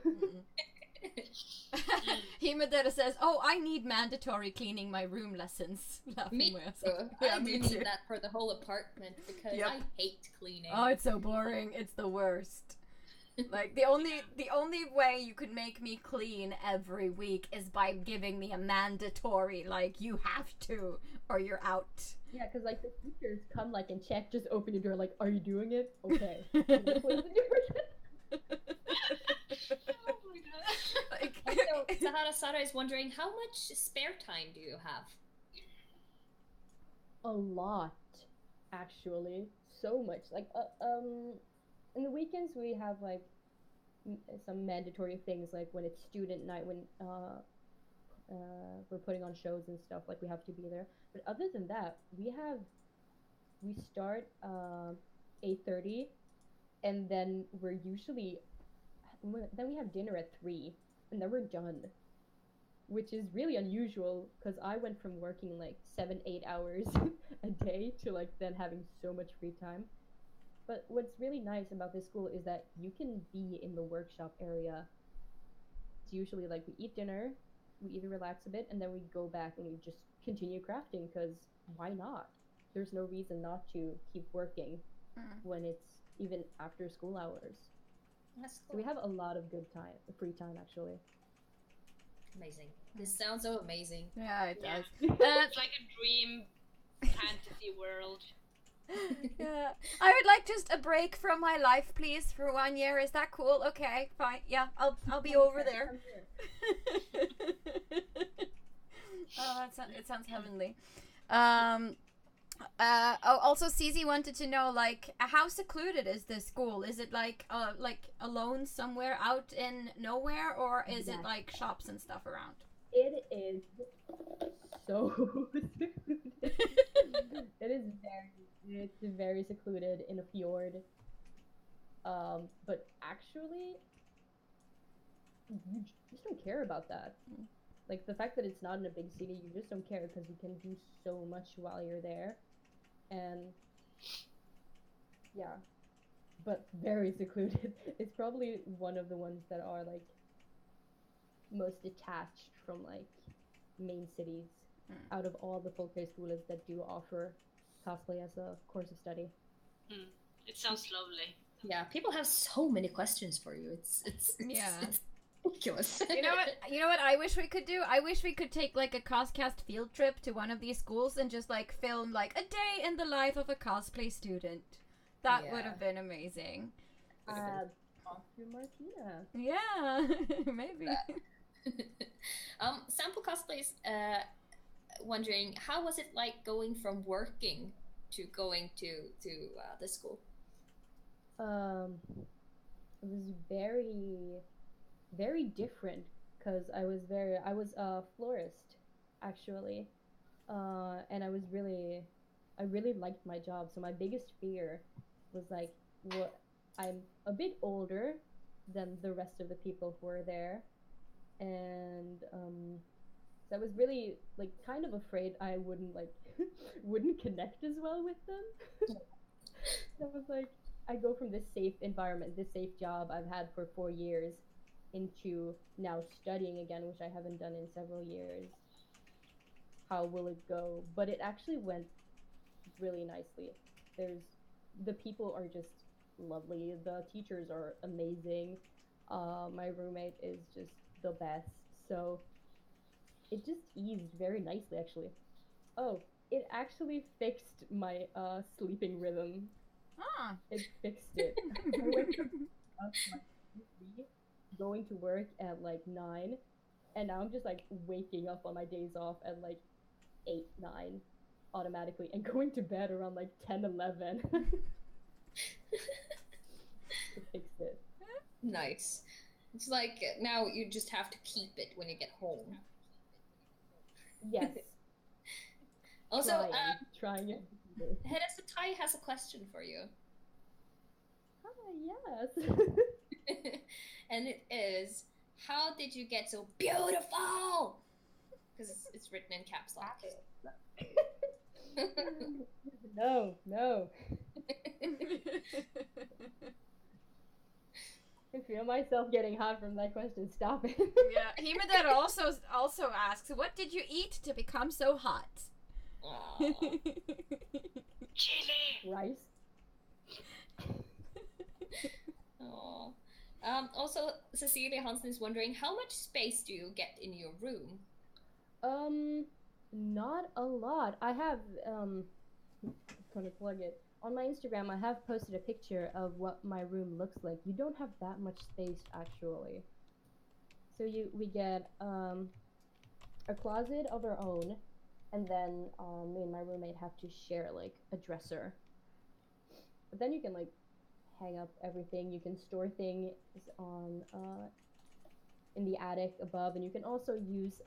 Himadera says, "Oh, I need mandatory cleaning my room lessons." Me too. Yeah, I do need that for the whole apartment because I hate cleaning. Oh, it's so boring. It's the worst. Like the only way you could make me clean every week is by giving me a mandatory, like you have to or you're out. Yeah, because like the teachers come like and check, just open your door, like, are you doing it? Okay. Oh my god. Like, so Sahara Sara is wondering, how much spare time do you have? A lot, actually. So much. Like, in the weekends we have like some mandatory things, like when it's student night, when we're putting on shows and stuff, like we have to be there. But other than that, we start 8:30, and then we have dinner at 3, and then we're done, which is really unusual because I went from working like 7-8 hours a day to like then having so much free time. But what's really nice about this school is that you can be in the workshop area. It's usually like we eat dinner, we either relax a bit, and then we go back and we just continue crafting, because why not? There's no reason not to keep working when it's even after school hours. That's cool. So we have a lot of free time actually. Amazing. This sounds so amazing. yeah, it does. It's like a dream fantasy world. Yeah, I would like just a break from my life, please, for 1 year. Is that cool? Okay, fine. Yeah, I'll be over there. Oh, it sounds heavenly. Also, CZ wanted to know, like, how secluded is this school? Is it like alone somewhere out in nowhere, or is it like shops and stuff around? It is so secluded. It's very secluded in a fjord. But actually, you just don't care about that. Like the fact that it's not in a big city, you just don't care because you can do so much while you're there. And yeah, but very secluded. It's probably one of the ones that are like most detached from like main cities out of all the folkhögskolas that do offer cosplay as a course of study. It sounds lovely. Yeah, people have so many questions for you. It's ridiculous. You know what I wish we could do? I wish we could take like a CosCast field trip to one of these schools and just like film like a day in the life of a cosplay student. That would have been amazing. Off to Martina. Yeah, maybe. Sample Cosplays wondering, how was it like going from working to going to the school? It was very, very different because I was a florist actually, and I really liked my job. So my biggest fear was like, I'm a bit older than the rest of the people who are there, and so I was really like kind of afraid I wouldn't connect as well with them. So I was like, I go from this safe environment, this safe job I've had for 4 years, into now studying again, which I haven't done in several years. How will it go? But it actually went really nicely. The people are just lovely. The teachers are amazing. My roommate is just the best. So it just eased very nicely, actually. Oh, it actually fixed my sleeping rhythm. Ah. It fixed it. I went from going to work at like 9, and now I'm just like waking up on my days off at like 8, 9 automatically, and going to bed around like 10, 11. It fixed it. Nice. It's like now you just have to keep it when you get home. Yes. Also, trying it. Hedesatai has a question for you. Yes. And it is, how did you get so beautiful? Because it's written in caps lock. No. I feel myself getting hot from that question. Stop it. Yeah, Himada also asks, what did you eat to become so hot? Chili! Rice. Aww. Also, Cecilia Hansen is wondering, how much space do you get in your room? Not a lot. I have, I'm gonna plug it. On my Instagram, I have posted a picture of what my room looks like. You don't have that much space, actually. So we get, a closet of our own, and then, me and my roommate have to share, like, a dresser. But then you can, like, hang up everything. You can store things on, in the attic above, and you can also use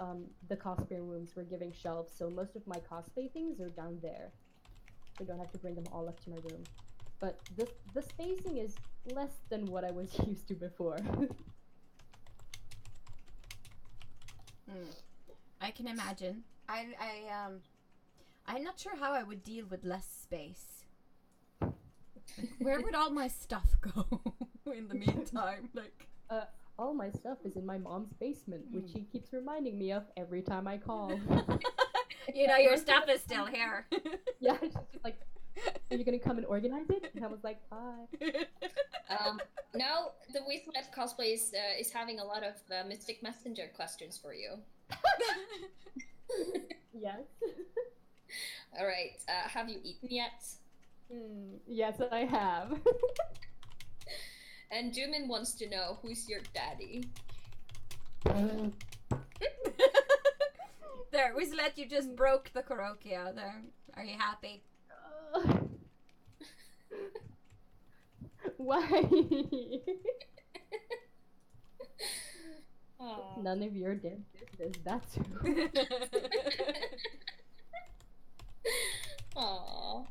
the cosplay rooms. We're giving shelves, so most of my cosplay things are down there. So I don't have to bring them all up to my room. But the spacing is less than what I was used to before. I can imagine. I'm not sure how I would deal with less space. Where would all my stuff go in the meantime? Like, all my stuff is in my mom's basement, which she keeps reminding me of every time I call. You know, your stuff is still here. Yeah, she's just like, are you gonna come and organize it? And I was like, bye. Now the Weaselette cosplay is having a lot of Mystic Messenger questions for you. Yes. All right. Have you eaten yet? Yes, I have. And Jumin wants to know, who's your daddy? There, Weaselette, you just broke the Corocia there. Are you happy? Why? None of your damn business, that's who. Aww.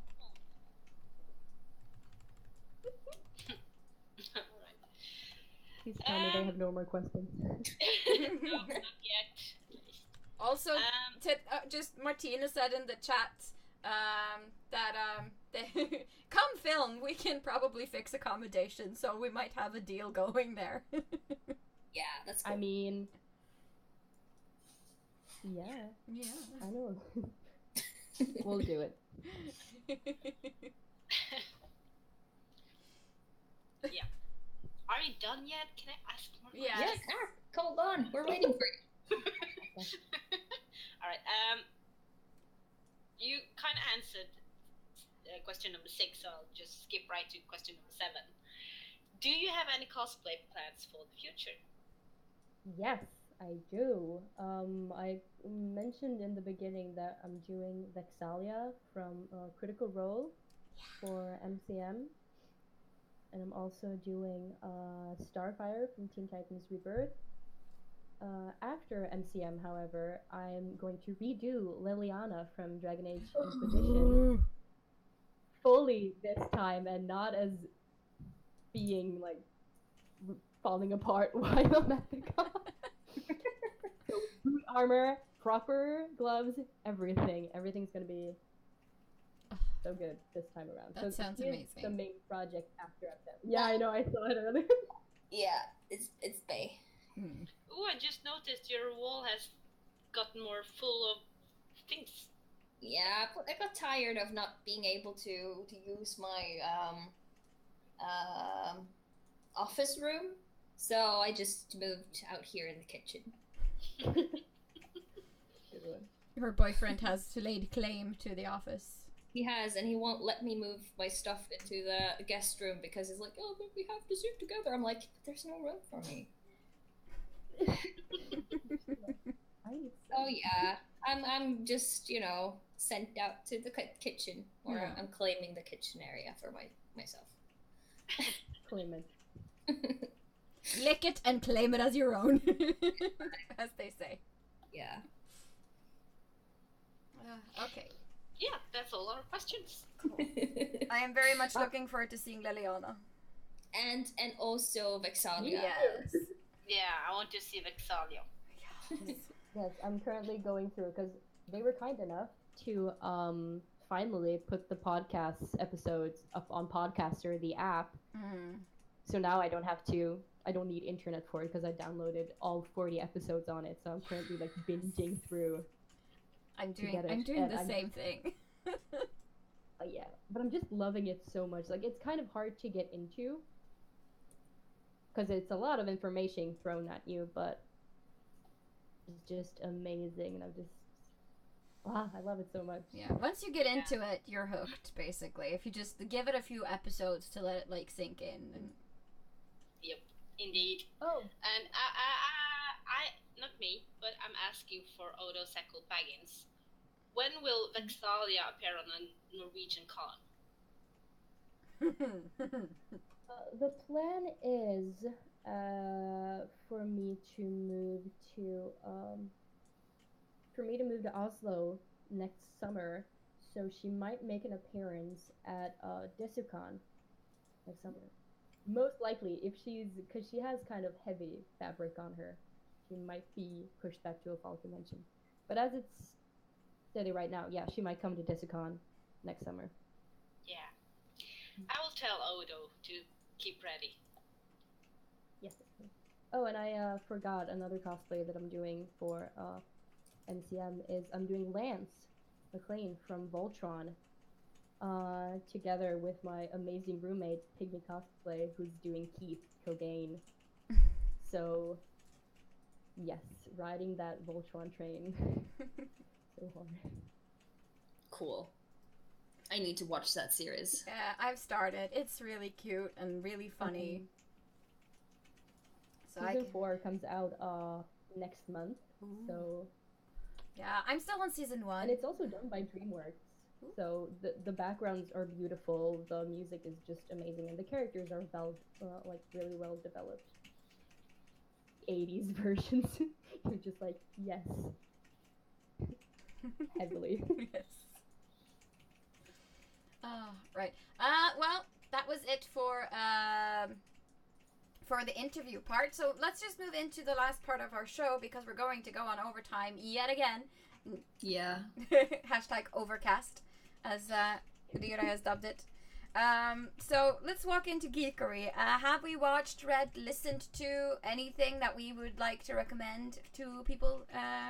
Please tell me they have no more questions. No, not yet. Also, just Martina said in the chat that come film, we can probably fix accommodation, so we might have a deal going there. Yeah, that's cool. I mean, Yeah, Yeah. I know. We'll do it. Yeah. Are you done yet? Can I ask more Yes. Yes, hold on. We're waiting for you. All right. You kind of answered question number 6, so I'll just skip right to question number 7. Do you have any cosplay plans for the future? Yes, I do. I mentioned in the beginning that I'm doing Vexalia from Critical Role for MCM. And I'm also doing Starfire from Teen Titans Rebirth. After MCM, however, I'm going to redo Liliana from Dragon Age Inquisition fully this time, and not as being like falling apart while I'm at the con. So boot armor, proper gloves, everything. Everything's gonna be so good this time around. That sounds amazing. The main project after MCM. Yeah, I know. I saw it earlier. Yeah, it's Bay. Oh, I just noticed your wall has gotten more full of things. Yeah, but I got tired of not being able to use my office room, so I just moved out here in the kitchen. Good one. Her boyfriend has laid claim to the office. He has, and he won't let me move my stuff into the guest room because he's like, "Oh, but we have to sit together." I'm like, "But there's no room for me." Oh yeah, I'm just sent out to the kitchen, or Yeah. I'm claiming the kitchen area for myself. Claim it. Lick it and claim it as your own, as they say. Yeah. Okay. Yeah, that's all our questions. Cool. I am very much looking forward to seeing Liliana. And also Vexalia. Yes. Yeah, I want to see Vexalia. Yes, I'm currently going through because they were kind enough to finally put the podcast episodes up on Podcaster, the app. So now I don't need internet for it because I downloaded all 40 episodes on it. So I'm currently like binging through. I'm doing the same thing. Yeah, but I'm just loving it so much. Like, it's kind of hard to get into because it's a lot of information thrown at you, but it's just amazing, and I love it so much. Yeah, once you get into it, you're hooked, basically. If you just give it a few episodes to let it like sink in. And... Yep, indeed. Oh. And I not me, but I'm asking for Odo Sekul Baggins. When will Vexalia appear on a Norwegian con? The plan is for me to move to Oslo next summer, so she might make an appearance at Desicon next summer. Most likely, because she has kind of heavy fabric on her, she might be pushed back to a fall convention. But as it's steady right now, yeah, she might come to Desicon next summer. Yeah. I will tell Odo to keep ready. Yes. Oh, and I forgot another cosplay that I'm doing for MCM is I'm doing Lance McLean from Voltron together with my amazing roommate Pygmy Cosplay, who's doing Keith Cogain. So yes, riding that Voltron train. So hard. Cool. I need to watch that series. Yeah, I've started. It's really cute and really funny. So Season 4 comes out next month. Ooh. So yeah, I'm still on season 1. And it's also done by DreamWorks. Ooh. So the backgrounds are beautiful, the music is just amazing, and the characters are really well developed. 80s versions. You're just like, yes. Heavily. Yes. Right. Well, that was it for the interview part. So let's just move into the last part of our show because we're going to go on overtime yet again. Yeah. Hashtag overcast, as Lyra has dubbed it. So let's walk into geekery. Have we watched, read, listened to anything that we would like to recommend to people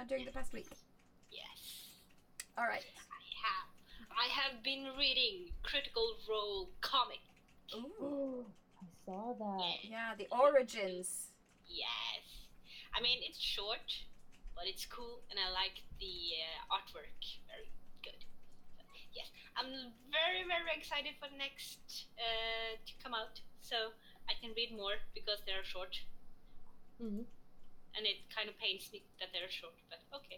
during the past week? All right. I have been reading Critical Role comic. Ooh. I saw that. Yeah, the origins. Yes. I mean, it's short, but it's cool, and I like the artwork. Very good. So, yes, I'm very, very excited for the next to come out, so I can read more because they're short. Mm-hmm. And it kind of pains me that they're short, but okay.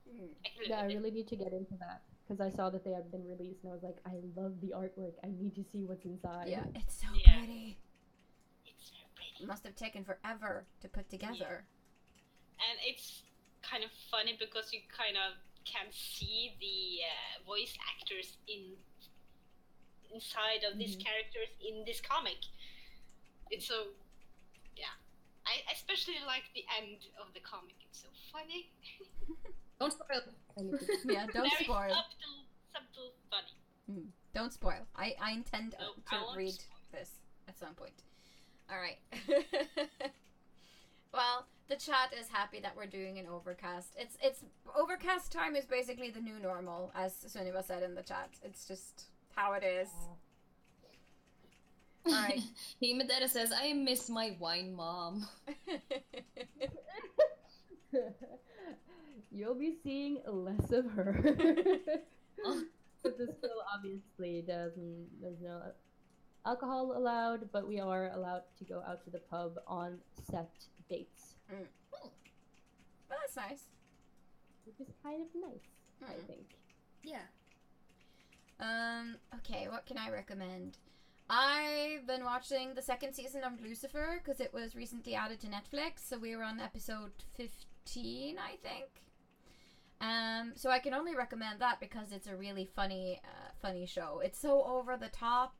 I can live Yeah, I with it. really need to get into that because I saw that they have been released, and I was like, I love the artwork. I need to see what's inside. Yeah, it's so Yeah. pretty. It's very pretty. It must have taken forever to put together. And it's kind of funny because you kind of can see the voice actors inside of these characters in this comic. It's so, yeah. I especially like the end of the comic. It's so funny. Don't spoil. Yeah, don't Very spoil. subtle funny. Don't spoil. I intend No, to I won't read spoil. this at some point. All right. Well, the chat is happy that we're doing an overcast. It's overcast time is basically the new normal, as Sunniva said in the chat. It's just how it is. All right. Himedera says, I miss my wine mom. You'll be seeing less of her. But the school obviously there's no alcohol allowed, but we are allowed to go out to the pub on set dates. Well, that's nice. Which is kind of nice, I think. Yeah. Okay, what can I recommend? I've been watching the second season of Lucifer because it was recently added to Netflix, so we were on episode 15, I think. So I can only recommend that because it's a really funny show. It's so over the top.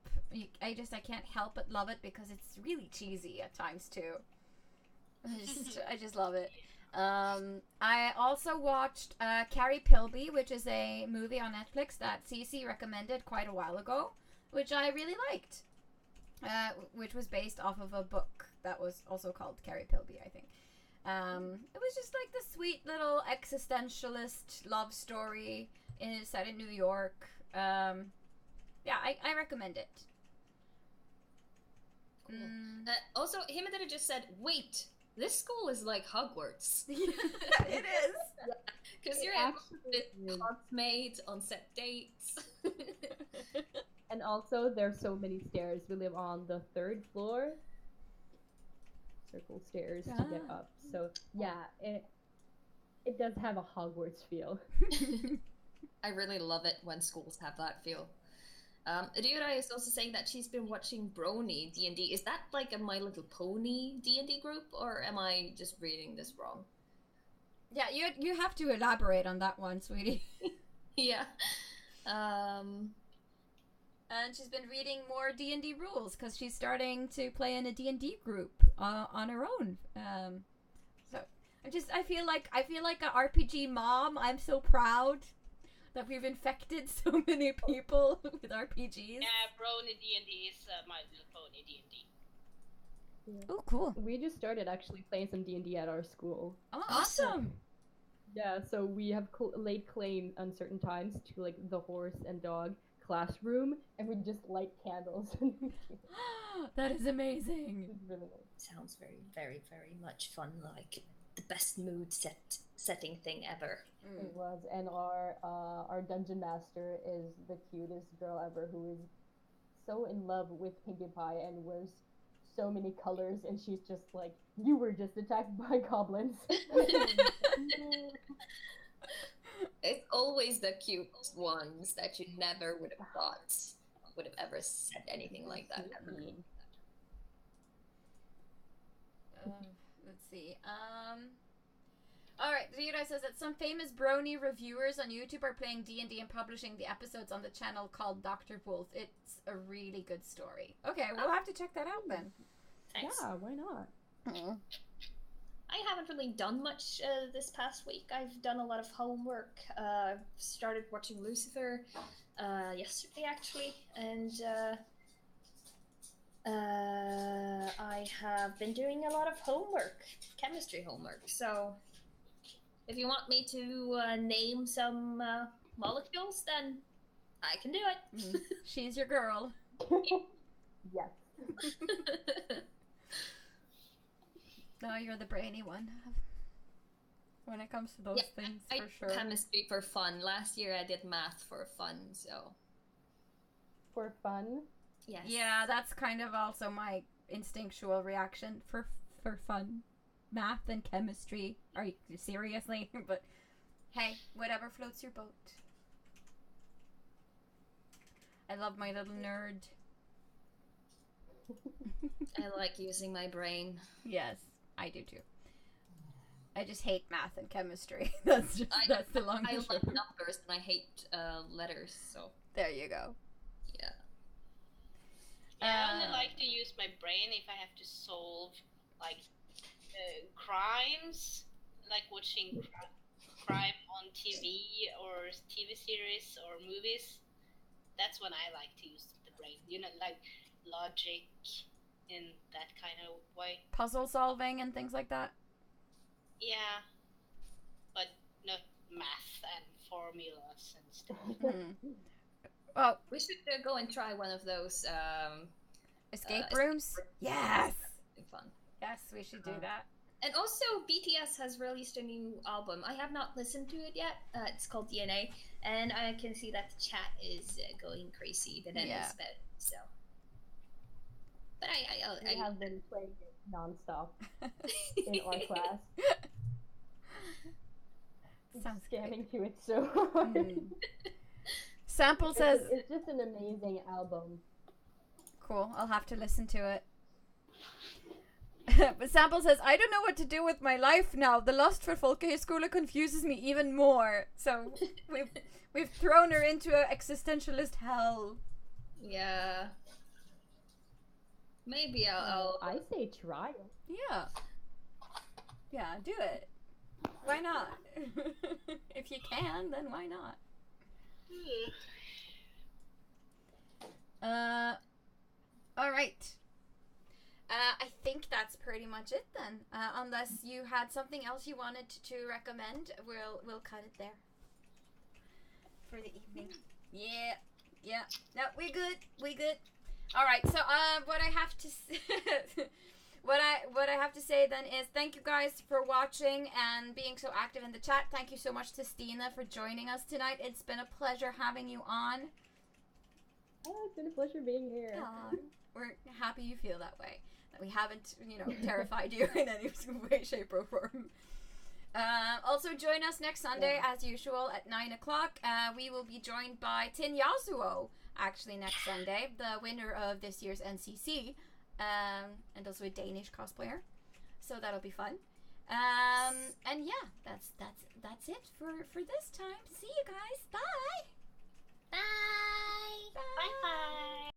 I can't help but love it because it's really cheesy at times too. I just love it. I also watched Carrie Pilby, which is a movie on Netflix that Cece recommended quite a while ago, which I really liked. Which was based off of a book that was also called Carrie Pilby, I think. It was just like the sweet little existentialist love story set in New York. Yeah, I recommend it. Cool. Also, Himedera just said, wait, this school is like Hogwarts. It is. Because you're able to visit classmates on set dates. And also, there's so many stairs. We live on the 3rd floor. Circle stairs to get up. So, yeah, it does have a Hogwarts feel. I really love it when schools have that feel. Ryura is also saying that she's been watching Brony D&D. Is that like a My Little Pony D&D group, or am I just reading this wrong? Yeah, you have to elaborate on that one, sweetie. Yeah. And she's been reading more D&D rules because she's starting to play in a D&D group on her own. So I feel like an RPG mom. I'm so proud that we've infected so many people with RPGs. Yeah, Brony D&D is My Little Pony D&D. Yeah. Oh, cool. We just started actually playing some D&D at our school. Oh, awesome. Yeah, so we have laid claim on certain times to like the horse and dog classroom, and we just light candles. That is amazing. It's really nice. Sounds very, very, very much fun. Like the best mood setting thing ever. It was, and our dungeon master is the cutest girl ever, who is so in love with Pinkie Pie and wears so many colors, and she's just like, you were just attacked by goblins. It's always the cute ones that you never would have thought would have ever said anything like that ever. Let's see. Alright, Ryura says that some famous Brony reviewers on YouTube are playing D&D and publishing the episodes on the channel called Dr. Wolf. It's a really good story. Okay, we'll have to check that out then. Thanks. Yeah, why not? I haven't really done much this past week. I've done a lot of homework. Started watching Lucifer yesterday, actually, and I have been doing a lot of homework, chemistry homework. So, if you want me to name some molecules, then I can do it. She's your girl. Yes. No, you're the brainy one when it comes to those things, I for sure. chemistry for fun. Last year I did math for fun, so. For fun? Yes. Yeah, that's kind of also my instinctual reaction for fun. Math and chemistry. Are you seriously? But hey, whatever floats your boat. I love my little nerd. I like using my brain. Yes, I do too. I just hate math and chemistry. That's the long I and like short. numbers and I hate letters, so. There you go. Yeah. Yeah, I only like to use my brain if I have to solve like crimes, like watching crime on TV or TV series or movies. That's when I like to use the brain. You know, like logic in that kind of way. Puzzle solving and things like that. Yeah, but not math and formulas and stuff. Well, We should go and try one of those escape rooms. Yes. Fun. Yes, we should do that. And also, BTS has released a new album. I have not listened to it yet. It's called DNA, and I can see that the chat is going crazy. The net is about it, so. But I have been playing it non-stop in our class. Sounds scamming to it so hard. Sample says it's just an amazing album. Cool, I'll have to listen to it. But Sample says, I don't know what to do with my life now. The lust for Folkehøyskole confuses me even more. So we've thrown her into an existentialist hell. Yeah. Maybe I'll I say try it. Yeah. Yeah, do it. Why not? If you can, then why not? All right. I think that's pretty much it then. Unless you had something else you wanted to recommend, we'll cut it there for the evening. Yeah. No, we good. All right. So what I have to what I have to say then is thank you guys for watching and being so active in the chat. Thank you so much to Stina for joining us tonight. It's been a pleasure having you on. Oh, it's been a pleasure being here. We're happy you feel that way. That we haven't, terrified you in any way, shape, or form. Also, join us next Sunday, as usual, at 9 o'clock. We will be joined by Tin Yasuo, actually, next Sunday, the winner of this year's NCC, and also a Danish cosplayer. So that'll be fun. And yeah, that's it for this time. See you guys.